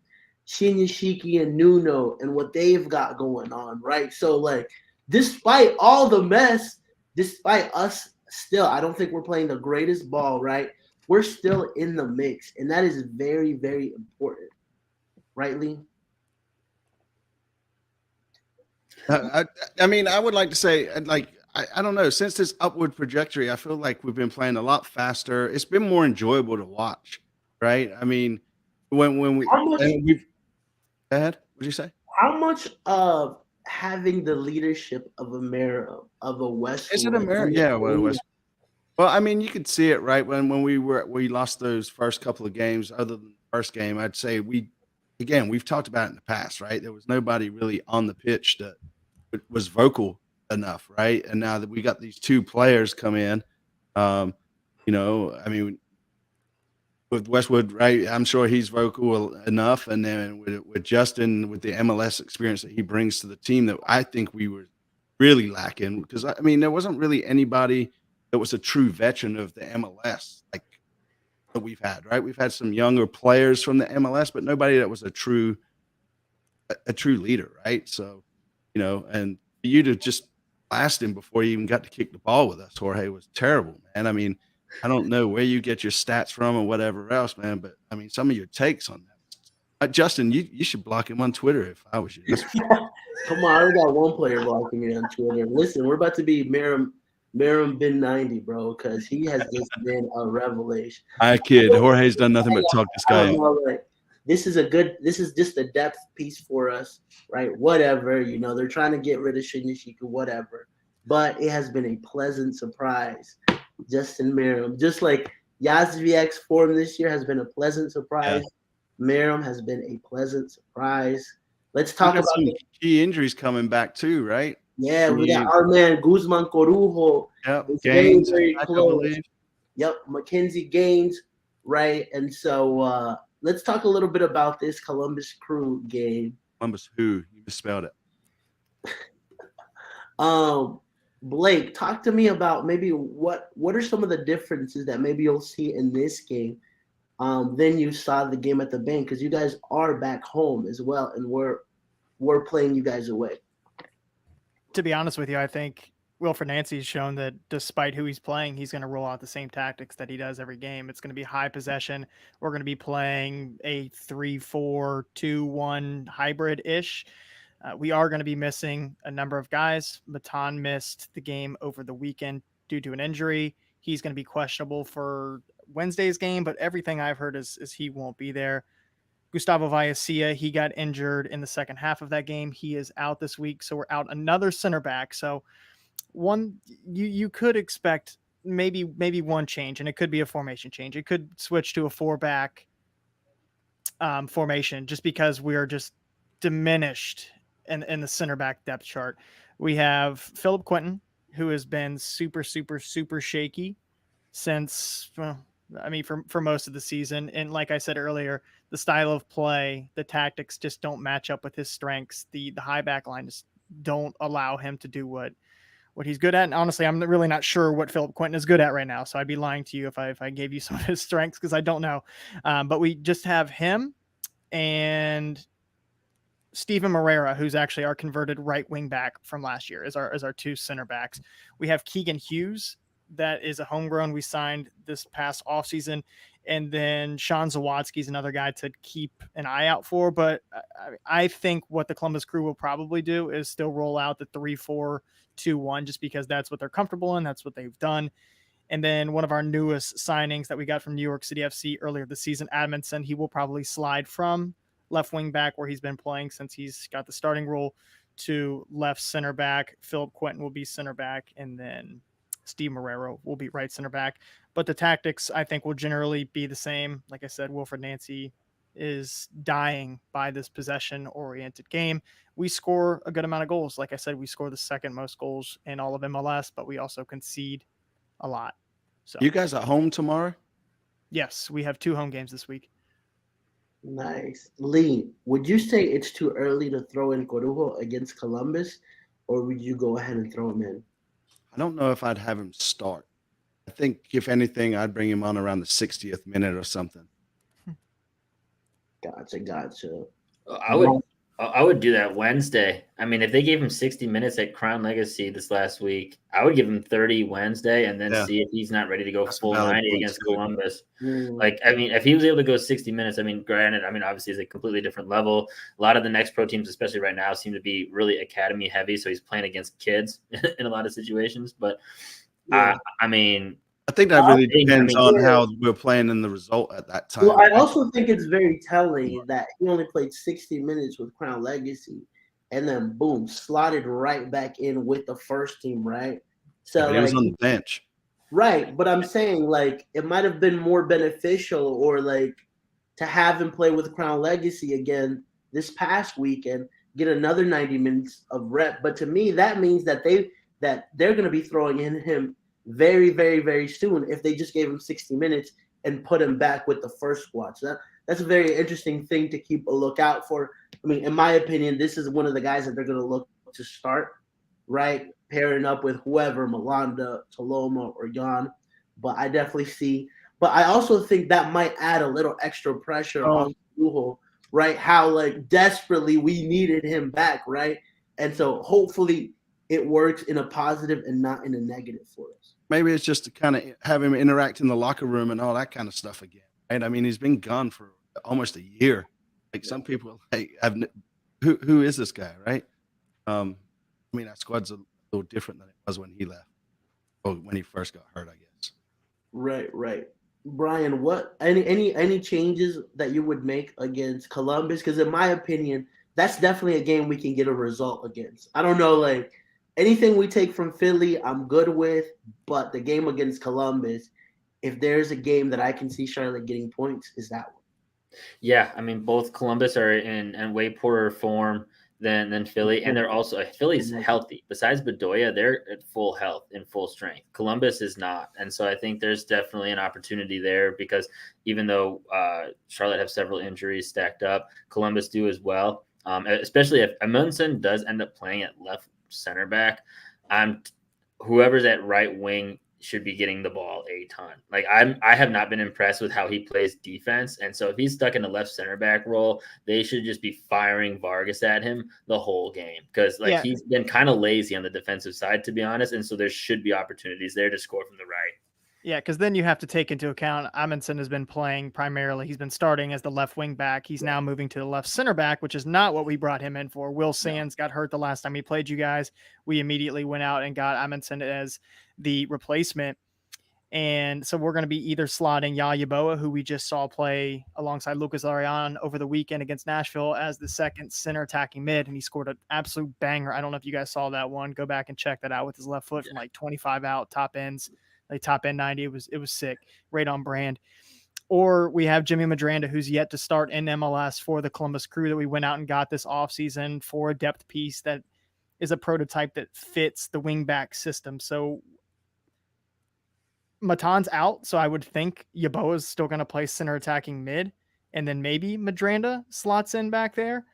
Shinyashiki and Nuno and what they've got going on, right? So like, despite all the mess, despite us still, I don't think we're playing the greatest ball, right? We're still in the mix, and that is very, very important, right, Lee? I mean, I would like to say, I don't know, since this upward trajectory, I feel like we've been playing a lot faster. It's been more enjoyable to watch, right? I mean, when we How much, and we've go ahead, what'd you say? how much of having the leadership of a mayor of a Is it a Westwood? merit? Yeah, well, it was. Well, I mean, you could see it right when we lost those first couple of games. Other than the first game, I'd say we've talked about it in the past, right? There was nobody really on the pitch that was vocal enough, right? And now that we got these two players come in, um, I mean, with Westwood, right? I'm sure he's vocal enough, and then with Justin, with the MLS experience that he brings to the team, that I think we were really lacking. Because I mean, there wasn't really anybody that was a true veteran of the MLS like that we've had, right? We've had some younger players from the MLS, but nobody that was a true leader, right? So, and for you to just blast him before he even got to kick the ball with us, Jorge, was terrible, man. I mean, I don't know where you get your stats from or whatever else, man, but I mean, some of your takes on that. Justin, you should block him on Twitter if I was you. Come on, I already got one player blocking me on Twitter. Listen, we're about to be Marum bin 90, bro, because he has just been a revelation. I kid. Jorge's done nothing but talk this guy up. Like, this is just a depth piece for us, right? Whatever, they're trying to get rid of Shinyashiku, whatever. But it has been a pleasant surprise. Justin Meram, just like Yazviek's form this year has been a pleasant surprise. Yeah. Meram has been a pleasant surprise. Let's talk about some key injuries coming back too, right? Yeah, we got our man Guzman Corujo. Yep, Gaines, very close. Yep, Mackenzie Gaines, right? And so let's talk a little bit about this Columbus Crew game. Columbus who? You misspelled it. Blake, talk to me about maybe what are some of the differences that maybe you'll see in this game than you saw the game at the bank, because you guys are back home as well, and we're playing you guys away. To be honest with you, I think Wilfred Nancy's shown that despite who he's playing, he's going to roll out the same tactics that he does every game. It's going to be high possession. We're going to be playing a 3-4-2-1 hybrid-ish. We are going to be missing a number of guys. Matan missed the game over the weekend due to an injury. He's going to be questionable for Wednesday's game, but everything I've heard is he won't be there. Gustavo Vallecilla, he got injured in the second half of that game. He is out this week, so we're out another center back. So you could expect maybe one change, and it could be a formation change. It could switch to a 4-back formation just because we are just diminished in the center back depth chart. We have Philip Quinton, who has been super shaky since, for most of the season. And like I said earlier, the style of play, the tactics just don't match up with his strengths. The high back line just don't allow him to do what he's good at. And honestly, I'm really not sure what Philip Quinton is good at right now. So I'd be lying to you if I gave you some of his strengths, because I don't know. But we just have him and Steven Moreira, who's actually our converted right wing back from last year, as our two center backs. We have Keegan Hughes, that is a homegrown we signed this past offseason. And then Sean Zawadzki is another guy to keep an eye out for. But I think what the Columbus Crew will probably do is still roll out the 3-4-2-1, just because that's what they're comfortable in. That's what they've done. And then one of our newest signings that we got from New York City FC earlier this season, Admonson, he will probably slide from left wing back, where he's been playing since he's got the starting role, to left center back. Philip Quinton will be center back, and then Steve Marrero will be right center back. But the tactics, I think, will generally be the same. Like I said, Wilfred Nancy is dying by this possession-oriented game. We score a good amount of goals. Like I said, we score the second most goals in all of MLS, but we also concede a lot. So You guys at home tomorrow? yes, we have 2 home games this week. Nice. Lee, would you say it's too early to throw in Corujo against Columbus, or would you go ahead and throw him in? I don't know if I'd have him start. I think if anything, I'd bring him on around the 60th minute or something. Gotcha. I would do that Wednesday. I mean, if they gave him 60 minutes at Crown Legacy this last week, I would give him 30 Wednesday and then see if he's not ready to go That's a full valid 90 point, against too. Columbus. Like, I mean, if he was able to go 60 minutes, I mean, granted, I mean, obviously it's a completely different level. A lot of the next pro teams, especially right now, seem to be really academy heavy. So he's playing against kids in a lot of situations. But I mean, I think that really think- depends I mean, on how we're playing in the result at that time. Well, I also think it's very telling that he only played 60 minutes with Crown Legacy, and then boom, slotted right back in with the first team, right? So But he was on the bench. right, but I'm saying like it might have been more beneficial or like to have him play with Crown Legacy again this past weekend, get another 90 minutes of rep. But to me, that means that they're going to be throwing in him very, very, very soon if they just gave him 60 minutes and put him back with the first squad. So that's a very interesting thing to keep a lookout for. I mean, in my opinion, this is one of the guys that they're going to look to start, right? Pairing up with whoever, Malanda, Taloma, or Jan. But I also think that might add a little extra pressure on Rujo, right? How like desperately we needed him back, right? And so hopefully it works in a positive and not in a negative for us. Maybe it's just to kind of have him interact in the locker room and all that kind of stuff again, right? I mean, he's been gone for almost a year. Like some people, who is this guy, right? I mean, that squad's a little different than it was when he left, or when he first got hurt, I guess. Right. Brian, what any changes that you would make against Columbus? Because in my opinion, that's definitely a game we can get a result against. I don't know, like anything we take from Philly, I'm good with, but the game against Columbus, if there's a game that I can see Charlotte getting points, is that one. Yeah, I mean, both Columbus are in way poorer form than Philly, and they're also Philly's healthy. Besides Bedoya, they're at full health and full strength. Columbus is not, and so I think there's definitely an opportunity there because even though Charlotte have several injuries stacked up, Columbus do as well. Especially if Amundsen does end up playing at left center back, whoever's at right wing should be getting the ball a ton. Like I have not been impressed with how he plays defense. And so if he's stuck in a left center back role, they should just be firing Vargas at him the whole game. Because he's been kind of lazy on the defensive side, to be honest. And so there should be opportunities there to score from the right. Yeah, because then you have to take into account Amundsen has been playing primarily. He's been starting as the left wing back. He's now moving to the left center back, which is not what we brought him in for. Will Sands got hurt the last time he played you guys. We immediately went out and got Amundsen as the replacement. And so we're going to be either slotting Yaya Boa, who we just saw play alongside Lucas Arian over the weekend against Nashville, as the second center attacking mid, and he scored an absolute banger. I don't know if you guys saw that one. Go back and check that out with his left foot from like 25 out, top ends. Like top end 90. It was sick, right on brand. Or we have Jimmy Madranda, who's yet to start in MLS for the Columbus Crew that we went out and got this offseason for a depth piece that is a prototype that fits the wingback system. So Matan's out, so I would think Yeboah is still going to play center attacking mid, and then maybe Madranda slots in back there.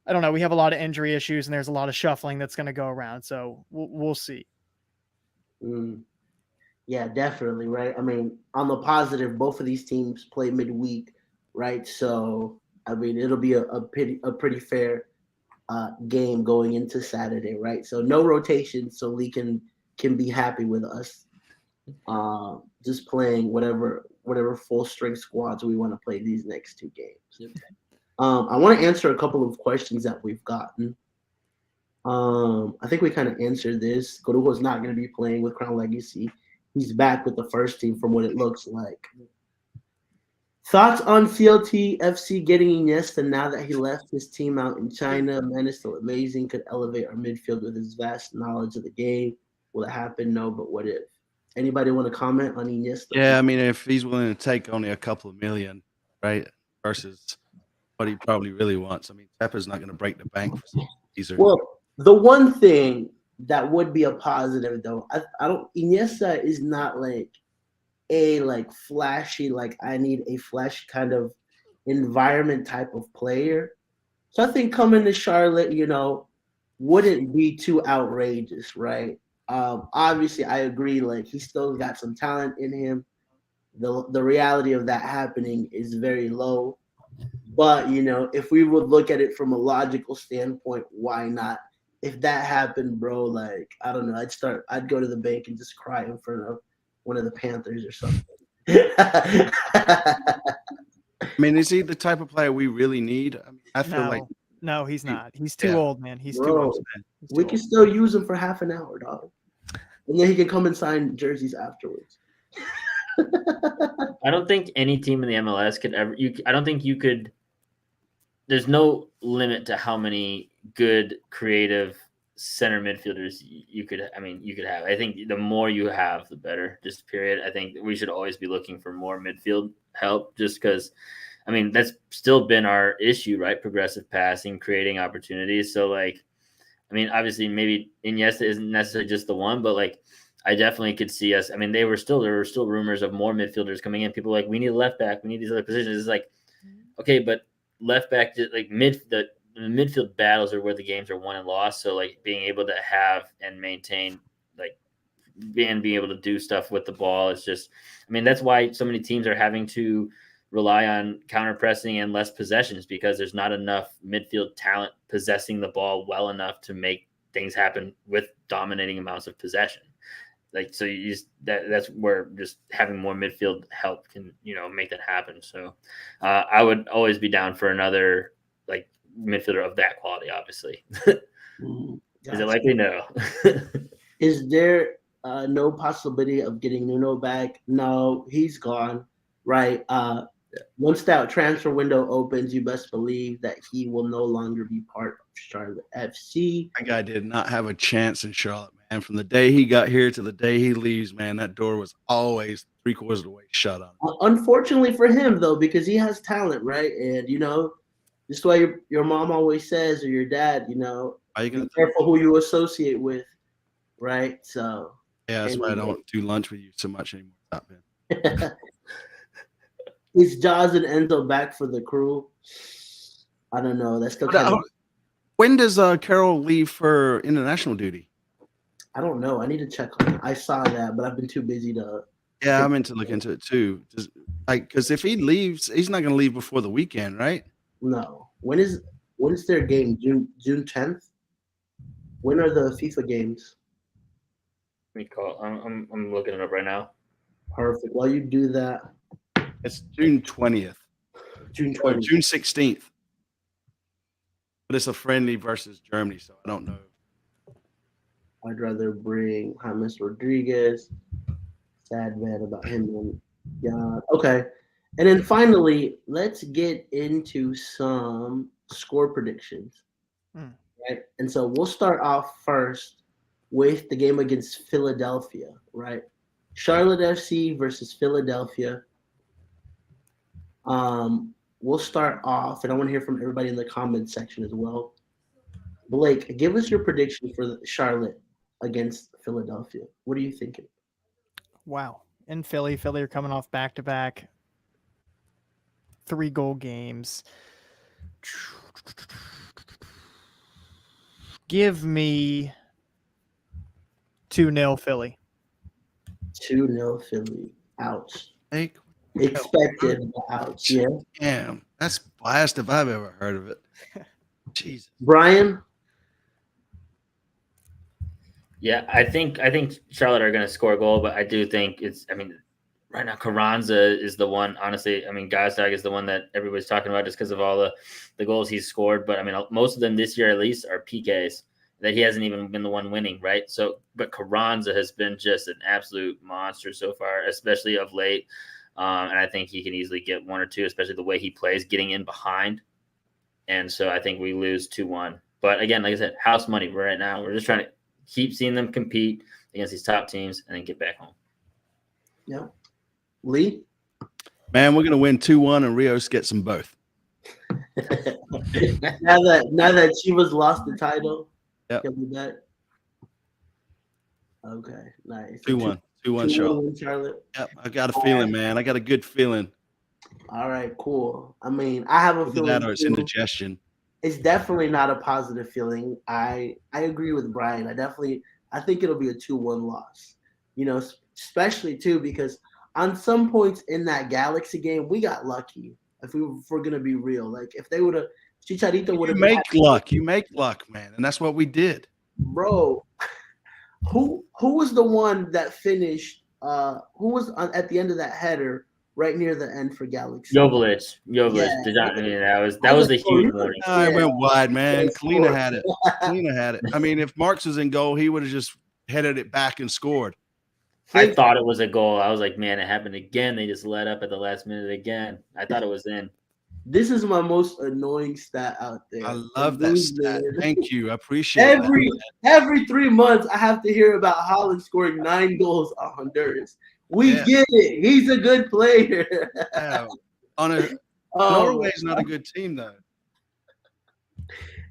I don't know. We have a lot of injury issues, and there's a lot of shuffling that's going to go around, so we'll see. Yeah, definitely, right? I mean, on the positive, both of these teams play midweek, right? So, I mean, it'll be a pretty fair game going into Saturday, right? So no rotation, so Lee can be happy with us. Just playing whatever full strength squads we want to play these next two games. I want to answer a couple of questions that we've gotten. I think we kind of answered this. Corujo's not going to be playing with Crown Legacy. He's back with the first team from what it looks like. Thoughts on CLT FC getting Iniesta now that he left his team out in China? Man is still amazing. Could elevate our midfield with his vast knowledge of the game. Will it happen? No, but what if? Anybody want to comment on Iniesta? Yeah, I mean, if he's willing to take only a couple of million, right, versus what he probably really wants. I mean, Tepper's not going to break the bank for some teaser. Well, the one thing that would be a positive though, I don't. Iniesta is not like a flashy, like I need a flashy kind of environment type of player. So I think coming to Charlotte, wouldn't be too outrageous, right? Obviously, I agree. Like he still got some talent in him. The reality of that happening is very low. But if we would look at it from a logical standpoint, why not? If that happened, bro, like I don't know, I'd go to the bank and just cry in front of one of the Panthers or something. I mean, is he the type of player we really need? I mean, I feel like No, he's not. He's too old, man. He's too Bro, old. we can still use him for half an hour, dog. And then he can come and sign jerseys afterwards. I don't think any team in the MLS could ever. I don't think you could. There's no limit to how many good, creative center midfielders you could. I mean, you could have. I think the more you have, the better. Just period. I think we should always be looking for more midfield help, just because. I mean, that's still been our issue, right? Progressive passing, creating opportunities. So, like, I mean, obviously, maybe Iniesta isn't necessarily just the one, but like, I definitely could see us. I mean, there were still rumors of more midfielders coming in. People were like, we need a left back, we need these other positions. It's like, okay, but left back, like the midfield battles are where the games are won and lost. So, like, being able to have and maintain, like, and being able to do stuff with the ball is just. I mean, that's why so many teams are having to rely on counter pressing and less possessions, because there's not enough midfield talent possessing the ball well enough to make things happen with dominating amounts of possession. Like, so you just, that's where just having more midfield help can, make that happen. So I would always be down for another like midfielder of that quality, obviously. Is it likely? No. Is there no possibility of getting Nuno back? No, he's gone, right? Once that transfer window opens, you best believe that he will no longer be part of Charlotte FC. That guy did not have a chance in Charlotte, man. From the day he got here to the day he leaves, man, that door was always 3/4 of the way shut on him. Unfortunately for him, though, because he has talent, right? And, just why your mom always says, or your dad, be careful who you associate with, right? So yeah, that's why I don't do lunch with you so much anymore. Stop, man. Is Jaws and Enzo back for the crew? I don't know. That's still kind of. When does Carol leave for international duty? I don't know. I need to check on it. I saw that, but I've been too busy to. Yeah, I meant to look into it too. Because if he leaves, he's not going to leave before the weekend, right? No. When is their game? June 10th. When are the FIFA games? Let me call. I'm looking it up right now. Perfect. While you do that. It's June 20th. June 20th. June 16th. But it's a friendly versus Germany, so I don't know. I'd rather bring James Rodriguez. Sad man about him. Yeah. Okay. And then finally, let's get into some score predictions. Right. And so we'll start off first with the game against Philadelphia, right? Charlotte FC versus Philadelphia. We'll start off, and I want to hear from everybody in the comment section as well. Blake, give us your prediction for Charlotte against Philadelphia. What are you thinking? Wow. In Philly are coming off back-to-back 3-goal games. Give me 2-0 Philly. 2-0 Philly. Ouch. Hey, Expected, but ouch. Yeah. Damn, that's blast if I've ever heard of it. Jesus. Brian? Yeah, I think Charlotte are going to score a goal, but I do think right now Carranza is the one. Honestly, Gazdag is the one that everybody's talking about just because of all the goals he's scored. But most of them this year at least are PKs that he hasn't even been the one winning, right? So, but Carranza has been just an absolute monster so far, especially of late. And I think he can easily get 1 or 2, especially the way he plays, getting in behind. And so I think we lose 2-1. But again, like I said, house money right now. We're just trying to keep seeing them compete against these top teams and then get back home. Yeah. Lee? Man, we're going to win 2-1 and Rios gets them both. now that Chivas lost the title, Yep. can we bet? Okay, nice. 2-1. 2-1 2-1 Charlotte. win, Charlotte. Yep. I got a feeling, man. I got a good feeling. All right, cool. I mean, I have a Either feeling that or it's too. indigestion. It's definitely not a positive feeling. I agree with Brian. I think it'll be a 2-1 loss. You know, especially too because on some points in that Galaxy game, we got lucky. If we're gonna be real, like if they would have, Chicharito would You have make luck. You make luck, man. And that's what we did. bro. Who was the one that finished? Who was at the end of that header right near the end for Galaxy? Jovic. Yeah. I mean, that was a huge warning. I went wide, man. Yes, Kalina scored. had it. Kalina had it. I mean, if Marks was in goal, he would have just headed it back and scored. I thought it was a goal. I was like, man, it happened again. They just let up at the last minute again. I thought it was in. This is my most annoying stat out there. I love that stat. Thank you. I appreciate every 3 months I have to hear about Holland scoring 9 goals on Honduras. We get it. He's a good player. Yeah. Norway's not a good team though.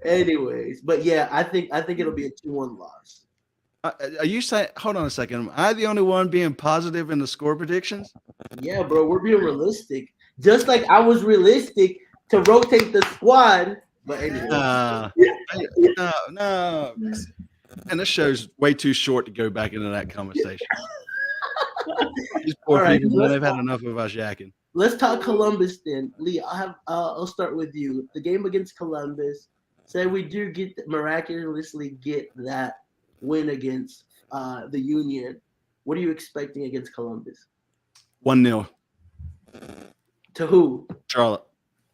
Anyways, but yeah, I think it'll be a 2-1 loss. Are you saying? Hold on a second. Am I the only one being positive in the score predictions? Yeah, bro, we're being realistic. Just like I was realistic to rotate the squad. But anyway. No. And this show's way too short to go back into that conversation. These poor people, they've had enough of us yakking. Let's talk Columbus then. Lee, I'll start with you. The game against Columbus. Say we do miraculously get that win against the Union. What are you expecting against Columbus? 1-0. To who? Charlotte.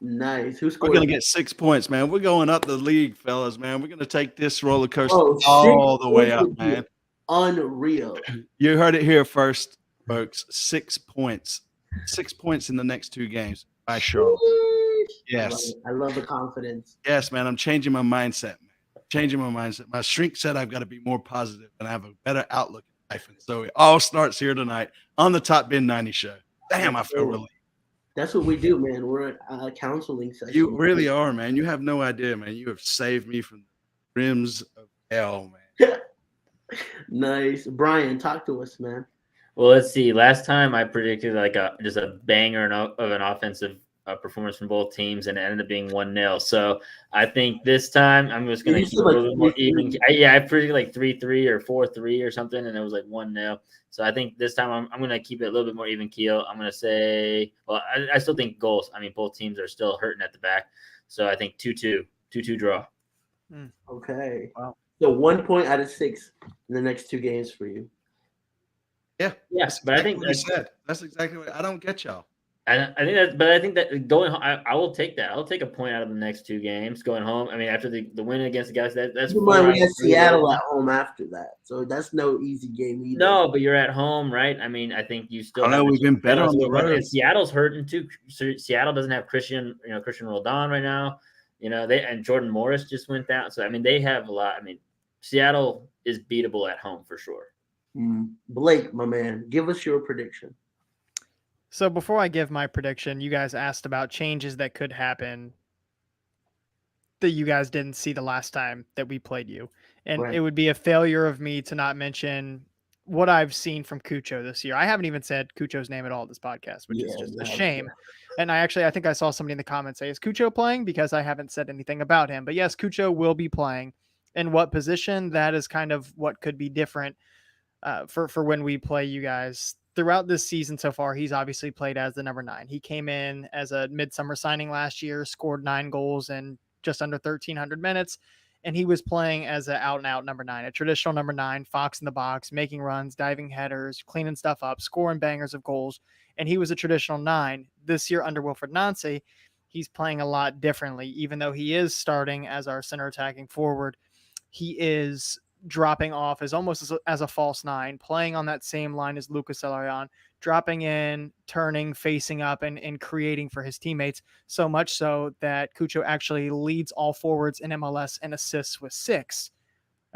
Nice. Who scored? We're going to get 6 points, man. We're going up the league, fellas, man. We're going to take this roller coaster all the way up, man. Unreal. You heard it here first, folks. 6 points. 6 points in the next 2 games by Charlotte. Yes. I love the confidence. Yes, man. I'm changing my mindset, man. My shrink said I've got to be more positive and I have a better outlook in life. And so it all starts here tonight on the Top Bin 90 show. Damn, I feel relieved. That's what we do, man. We're a counseling session. You really are, man. You have no idea, man. You have saved me from the rims of hell, man. Nice. Brian, talk to us, man. Well, let's see. Last time I predicted like just a banger of an offensive performance from both teams, and it ended up being 1-0. So I think this time I'm just going to keep a little bit more even. I predicted like 3-3 or 4-3 or something, and it was like 1-0. So I think this time I'm going to keep it a little bit more even keel. I'm going to say, well, I still think goals. I mean, both teams are still hurting at the back. So I think 2-2 draw. Okay. Wow. So 1 point out of 6 in the next 2 games for you. Yeah. Yes, but I think that's exactly what I don't get y'all. I think that going home, I will take that. I'll take a point out of the next 2 games going home. I mean, after the win against the guys, that's we got Seattle at home after that, so that's no easy game either. No, but you're at home, right? I mean, I think you still. I know we've been better on the road. And Seattle's hurting too. Seattle doesn't have Christian Roldan right now. And Jordan Morris just went down. So I mean, they have a lot. I mean, Seattle is beatable at home for sure. Blake, my man, give us your prediction. So before I give my prediction, you guys asked about changes that could happen that you guys didn't see the last time that we played you. And It would be a failure of me to not mention what I've seen from Cucho this year. I haven't even said Cucho's name at all this podcast, which is just a shame. And I think I saw somebody in the comments say, is Cucho playing? Because I haven't said anything about him. But yes, Cucho will be playing. In what position? That is kind of what could be different for when we play you guys. Throughout this season so far, he's obviously played as the number 9. He came in as a midsummer signing last year, scored 9 goals in just under 1,300 minutes, and he was playing as an out-and-out number 9, a traditional number 9, fox in the box, making runs, diving headers, cleaning stuff up, scoring bangers of goals, and he was a traditional 9. This year under Wilfred Nancy, he's playing a lot differently. Even though he is starting as our center attacking forward, he is dropping off as almost as a false 9, playing on that same line as Lucas Elarion, dropping in, turning, facing up, and creating for his teammates, so much so that Cucho actually leads all forwards in MLS and assists with 6.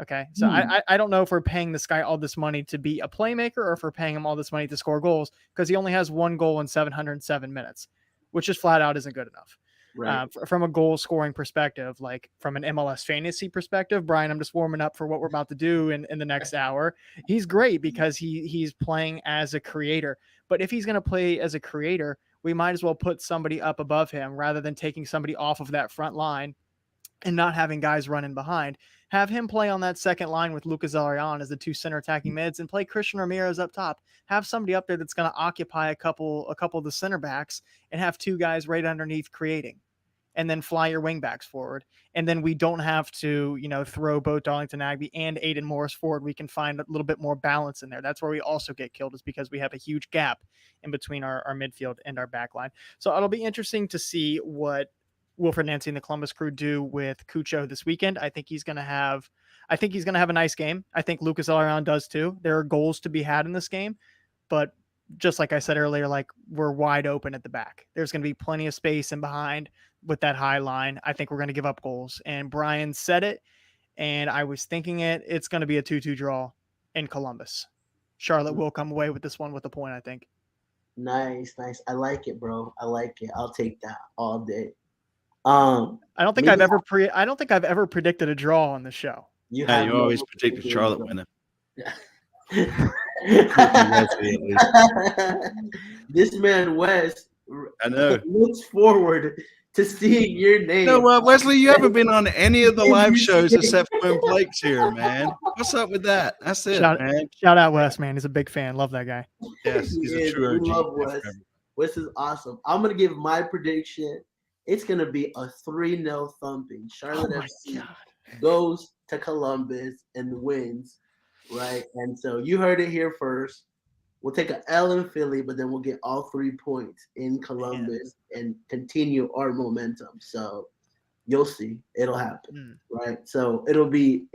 Okay, so I don't know if we're paying this guy all this money to be a playmaker or if we're paying him all this money to score goals, because he only has 1 goal in 707 minutes, which just flat out isn't good enough. Right. From a goal scoring perspective, like from an MLS fantasy perspective, Brian, I'm just warming up for what we're about to do in the next hour. He's great because he's playing as a creator. But if he's going to play as a creator, we might as well put somebody up above him rather than taking somebody off of that front line and not having guys running behind. Have him play on that second line with Lucas Arion as the two center attacking mids and play Christian Ramirez up top. Have somebody up there that's going to occupy a couple of the center backs and have two guys right underneath creating, and then fly your wing backs forward. And then we don't have to, throw both Darlington Nagbe and Aiden Morris forward. We can find a little bit more balance in there. That's where we also get killed, is because we have a huge gap in between our midfield and our back line. So it'll be interesting to see what Wilfred Nancy and the Columbus Crew do with Cucho this weekend. I think he's going to have a nice game. I think Lucas Arion does too. There are goals to be had in this game, but just like I said earlier, like, we're wide open at the back. There's going to be plenty of space in behind with that high line. I think we're going to give up goals. And Brian said it, and I was thinking it. It's going to be a 2-2 draw in Columbus. Charlotte will come away with this one with a point, I think. Nice. I like it, bro. I like it. I'll take that all day. I don't think I've ever predicted a draw on the show. You always predicted Charlotte winning. This man Wes, I know, looks forward to seeing your name. You know what, Wesley? You haven't been on any of the live shows except for when Blake's here, man. What's up with that? That's it, man. Shout out Wes, man. He's a big fan. Love that guy. Yes, he's a true OG. We love Wes. Wes is awesome. I'm gonna give my prediction. It's going to be a 3-0 thumping. Charlotte FC goes to Columbus and wins, right? And so you heard it here first. We'll take an L in Philly, but then we'll get all 3 points in Columbus and continue our momentum. So you'll see. It'll happen, right? So it'll be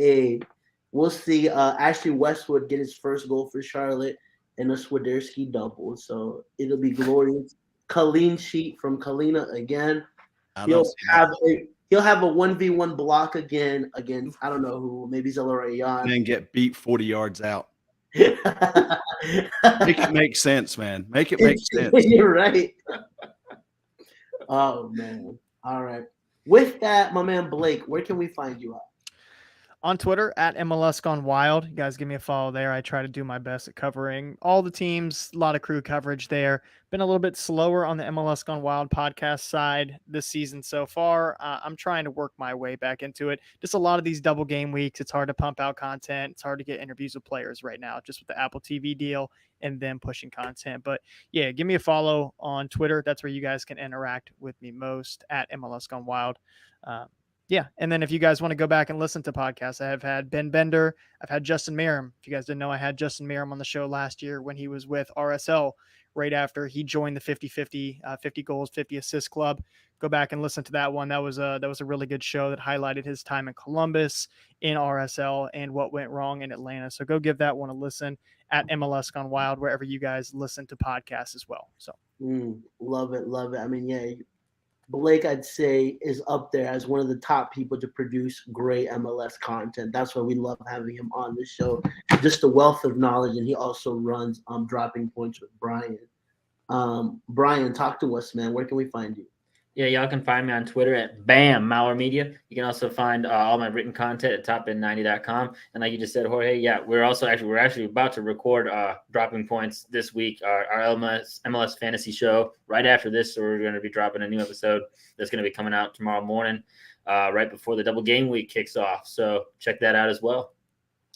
we'll see Ashley Westwood get his first goal for Charlotte and a Swiderski double. So it'll be glorious. Clean sheet from Kalina again. He'll have a 1v1 block again against, I don't know who, maybe Zella Rayon. And get beat 40 yards out. Make it make sense, man. Make it make sense. You're right. Oh, man. All right. With that, my man Blake, where can we find you at? On Twitter at MLS Gone Wild. You guys give me a follow there. I try to do my best at covering all the teams, a lot of crew coverage there. Been a little bit slower on the MLS Gone Wild podcast side this season so far. I'm trying to work my way back into it. Just a lot of these double game weeks. It's hard to pump out content. It's hard to get interviews with players right now, just with the Apple TV deal and them pushing content. But yeah, give me a follow on Twitter. That's where you guys can interact with me most, at MLS Gone Wild. Yeah, and then if you guys want to go back and listen to podcasts, I have had Ben Bender. I've had Justin Merrim. If you guys didn't know, I had Justin Merrim on the show last year when he was with RSL right after he joined the 50-50, 50 goals, 50 assists club. Go back and listen to that one. That was a really good show that highlighted his time in Columbus, in RSL, and what went wrong in Atlanta. So go give that one a listen at MLS Gone Wild, wherever you guys listen to podcasts as well. So love it. I mean, yeah, Blake, I'd say, is up there as one of the top people to produce great MLS content. That's why we love having him on the show. Just a wealth of knowledge, and he also runs Dropping Points with Brian. Brian, talk to us, man. Where can we find you? Yeah, y'all can find me on Twitter at BAM Mauer Media. You can also find all my written content at topin90.com. And like you just said, Jorge, yeah, we're actually about to record Dropping Points this week, our MLS fantasy show right after this. So we're going to be dropping a new episode that's going to be coming out tomorrow morning, right before the double game week kicks off. So check that out as well.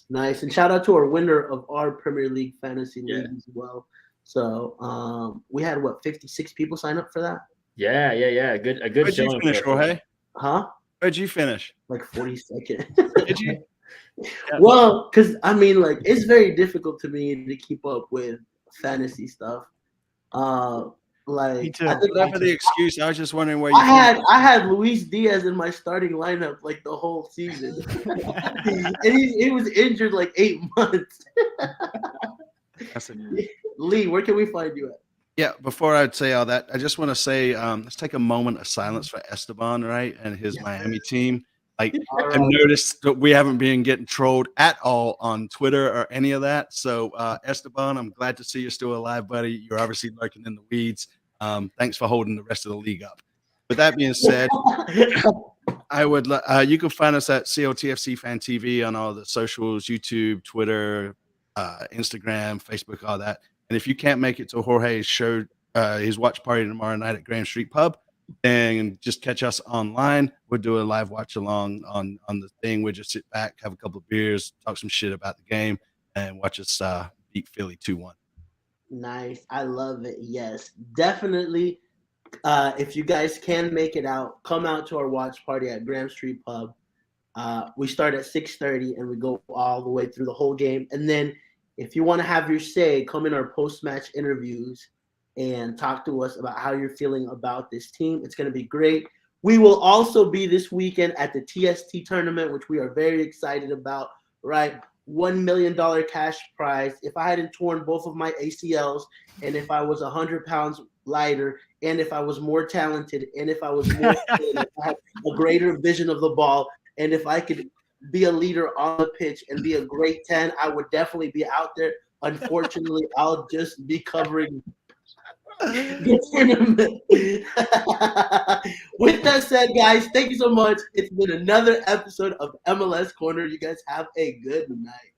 Nice. And shout out to our winner of our Premier League fantasy league as well. So we had 56 people sign up for that? Yeah. A good Where'd showing. you finish, Jorge? Huh? Where'd you finish? Like 42nd. Did you? Well, because I mean, like, it's very difficult to me to keep up with fantasy stuff. Like, me too. I think Not for the excuse. I was just wondering where you. I had Luis Diaz in my starting lineup like the whole season, and he was injured like 8 months. Lee, where can we find you at? Yeah, before I'd say all that, I just want to say, let's take a moment of silence for Esteban, right, and his Miami team. Like, I've noticed that we haven't been getting trolled at all on Twitter or any of that. So, Esteban, I'm glad to see you're still alive, buddy. You're obviously lurking in the weeds. Thanks for holding the rest of the league up. With that being said, I would. You can find us at COTFC Fan TV on all the socials: YouTube, Twitter, Instagram, Facebook, all that. And if you can't make it to Jorge's show, his watch party tomorrow night at Grand Street Pub, then just catch us online. We'll do a live watch along on the thing. We'll just sit back, have a couple of beers, talk some shit about the game, and watch us beat Philly 2-1. Nice. I love it. Yes, definitely. If you guys can make it out, come out to our watch party at Graham Street Pub. We start at 6:30 and we go all the way through the whole game. And then if you want to have your say, come in our post-match interviews and talk to us about how you're feeling about this team. It's going to be great. We will also be this weekend at the TST tournament, which we are very excited about, right? $1 million cash prize. If I hadn't torn both of my ACLs, and if I was 100 pounds lighter, and if I was more talented, and if I was more if I had a greater vision of the ball, and if I could be a leader on the pitch and be a great 10, I would definitely be out there. Unfortunately, I'll just be covering the tournament. With that said, guys, thank you so much. It's been another episode of MLS Corner. You guys have a good night.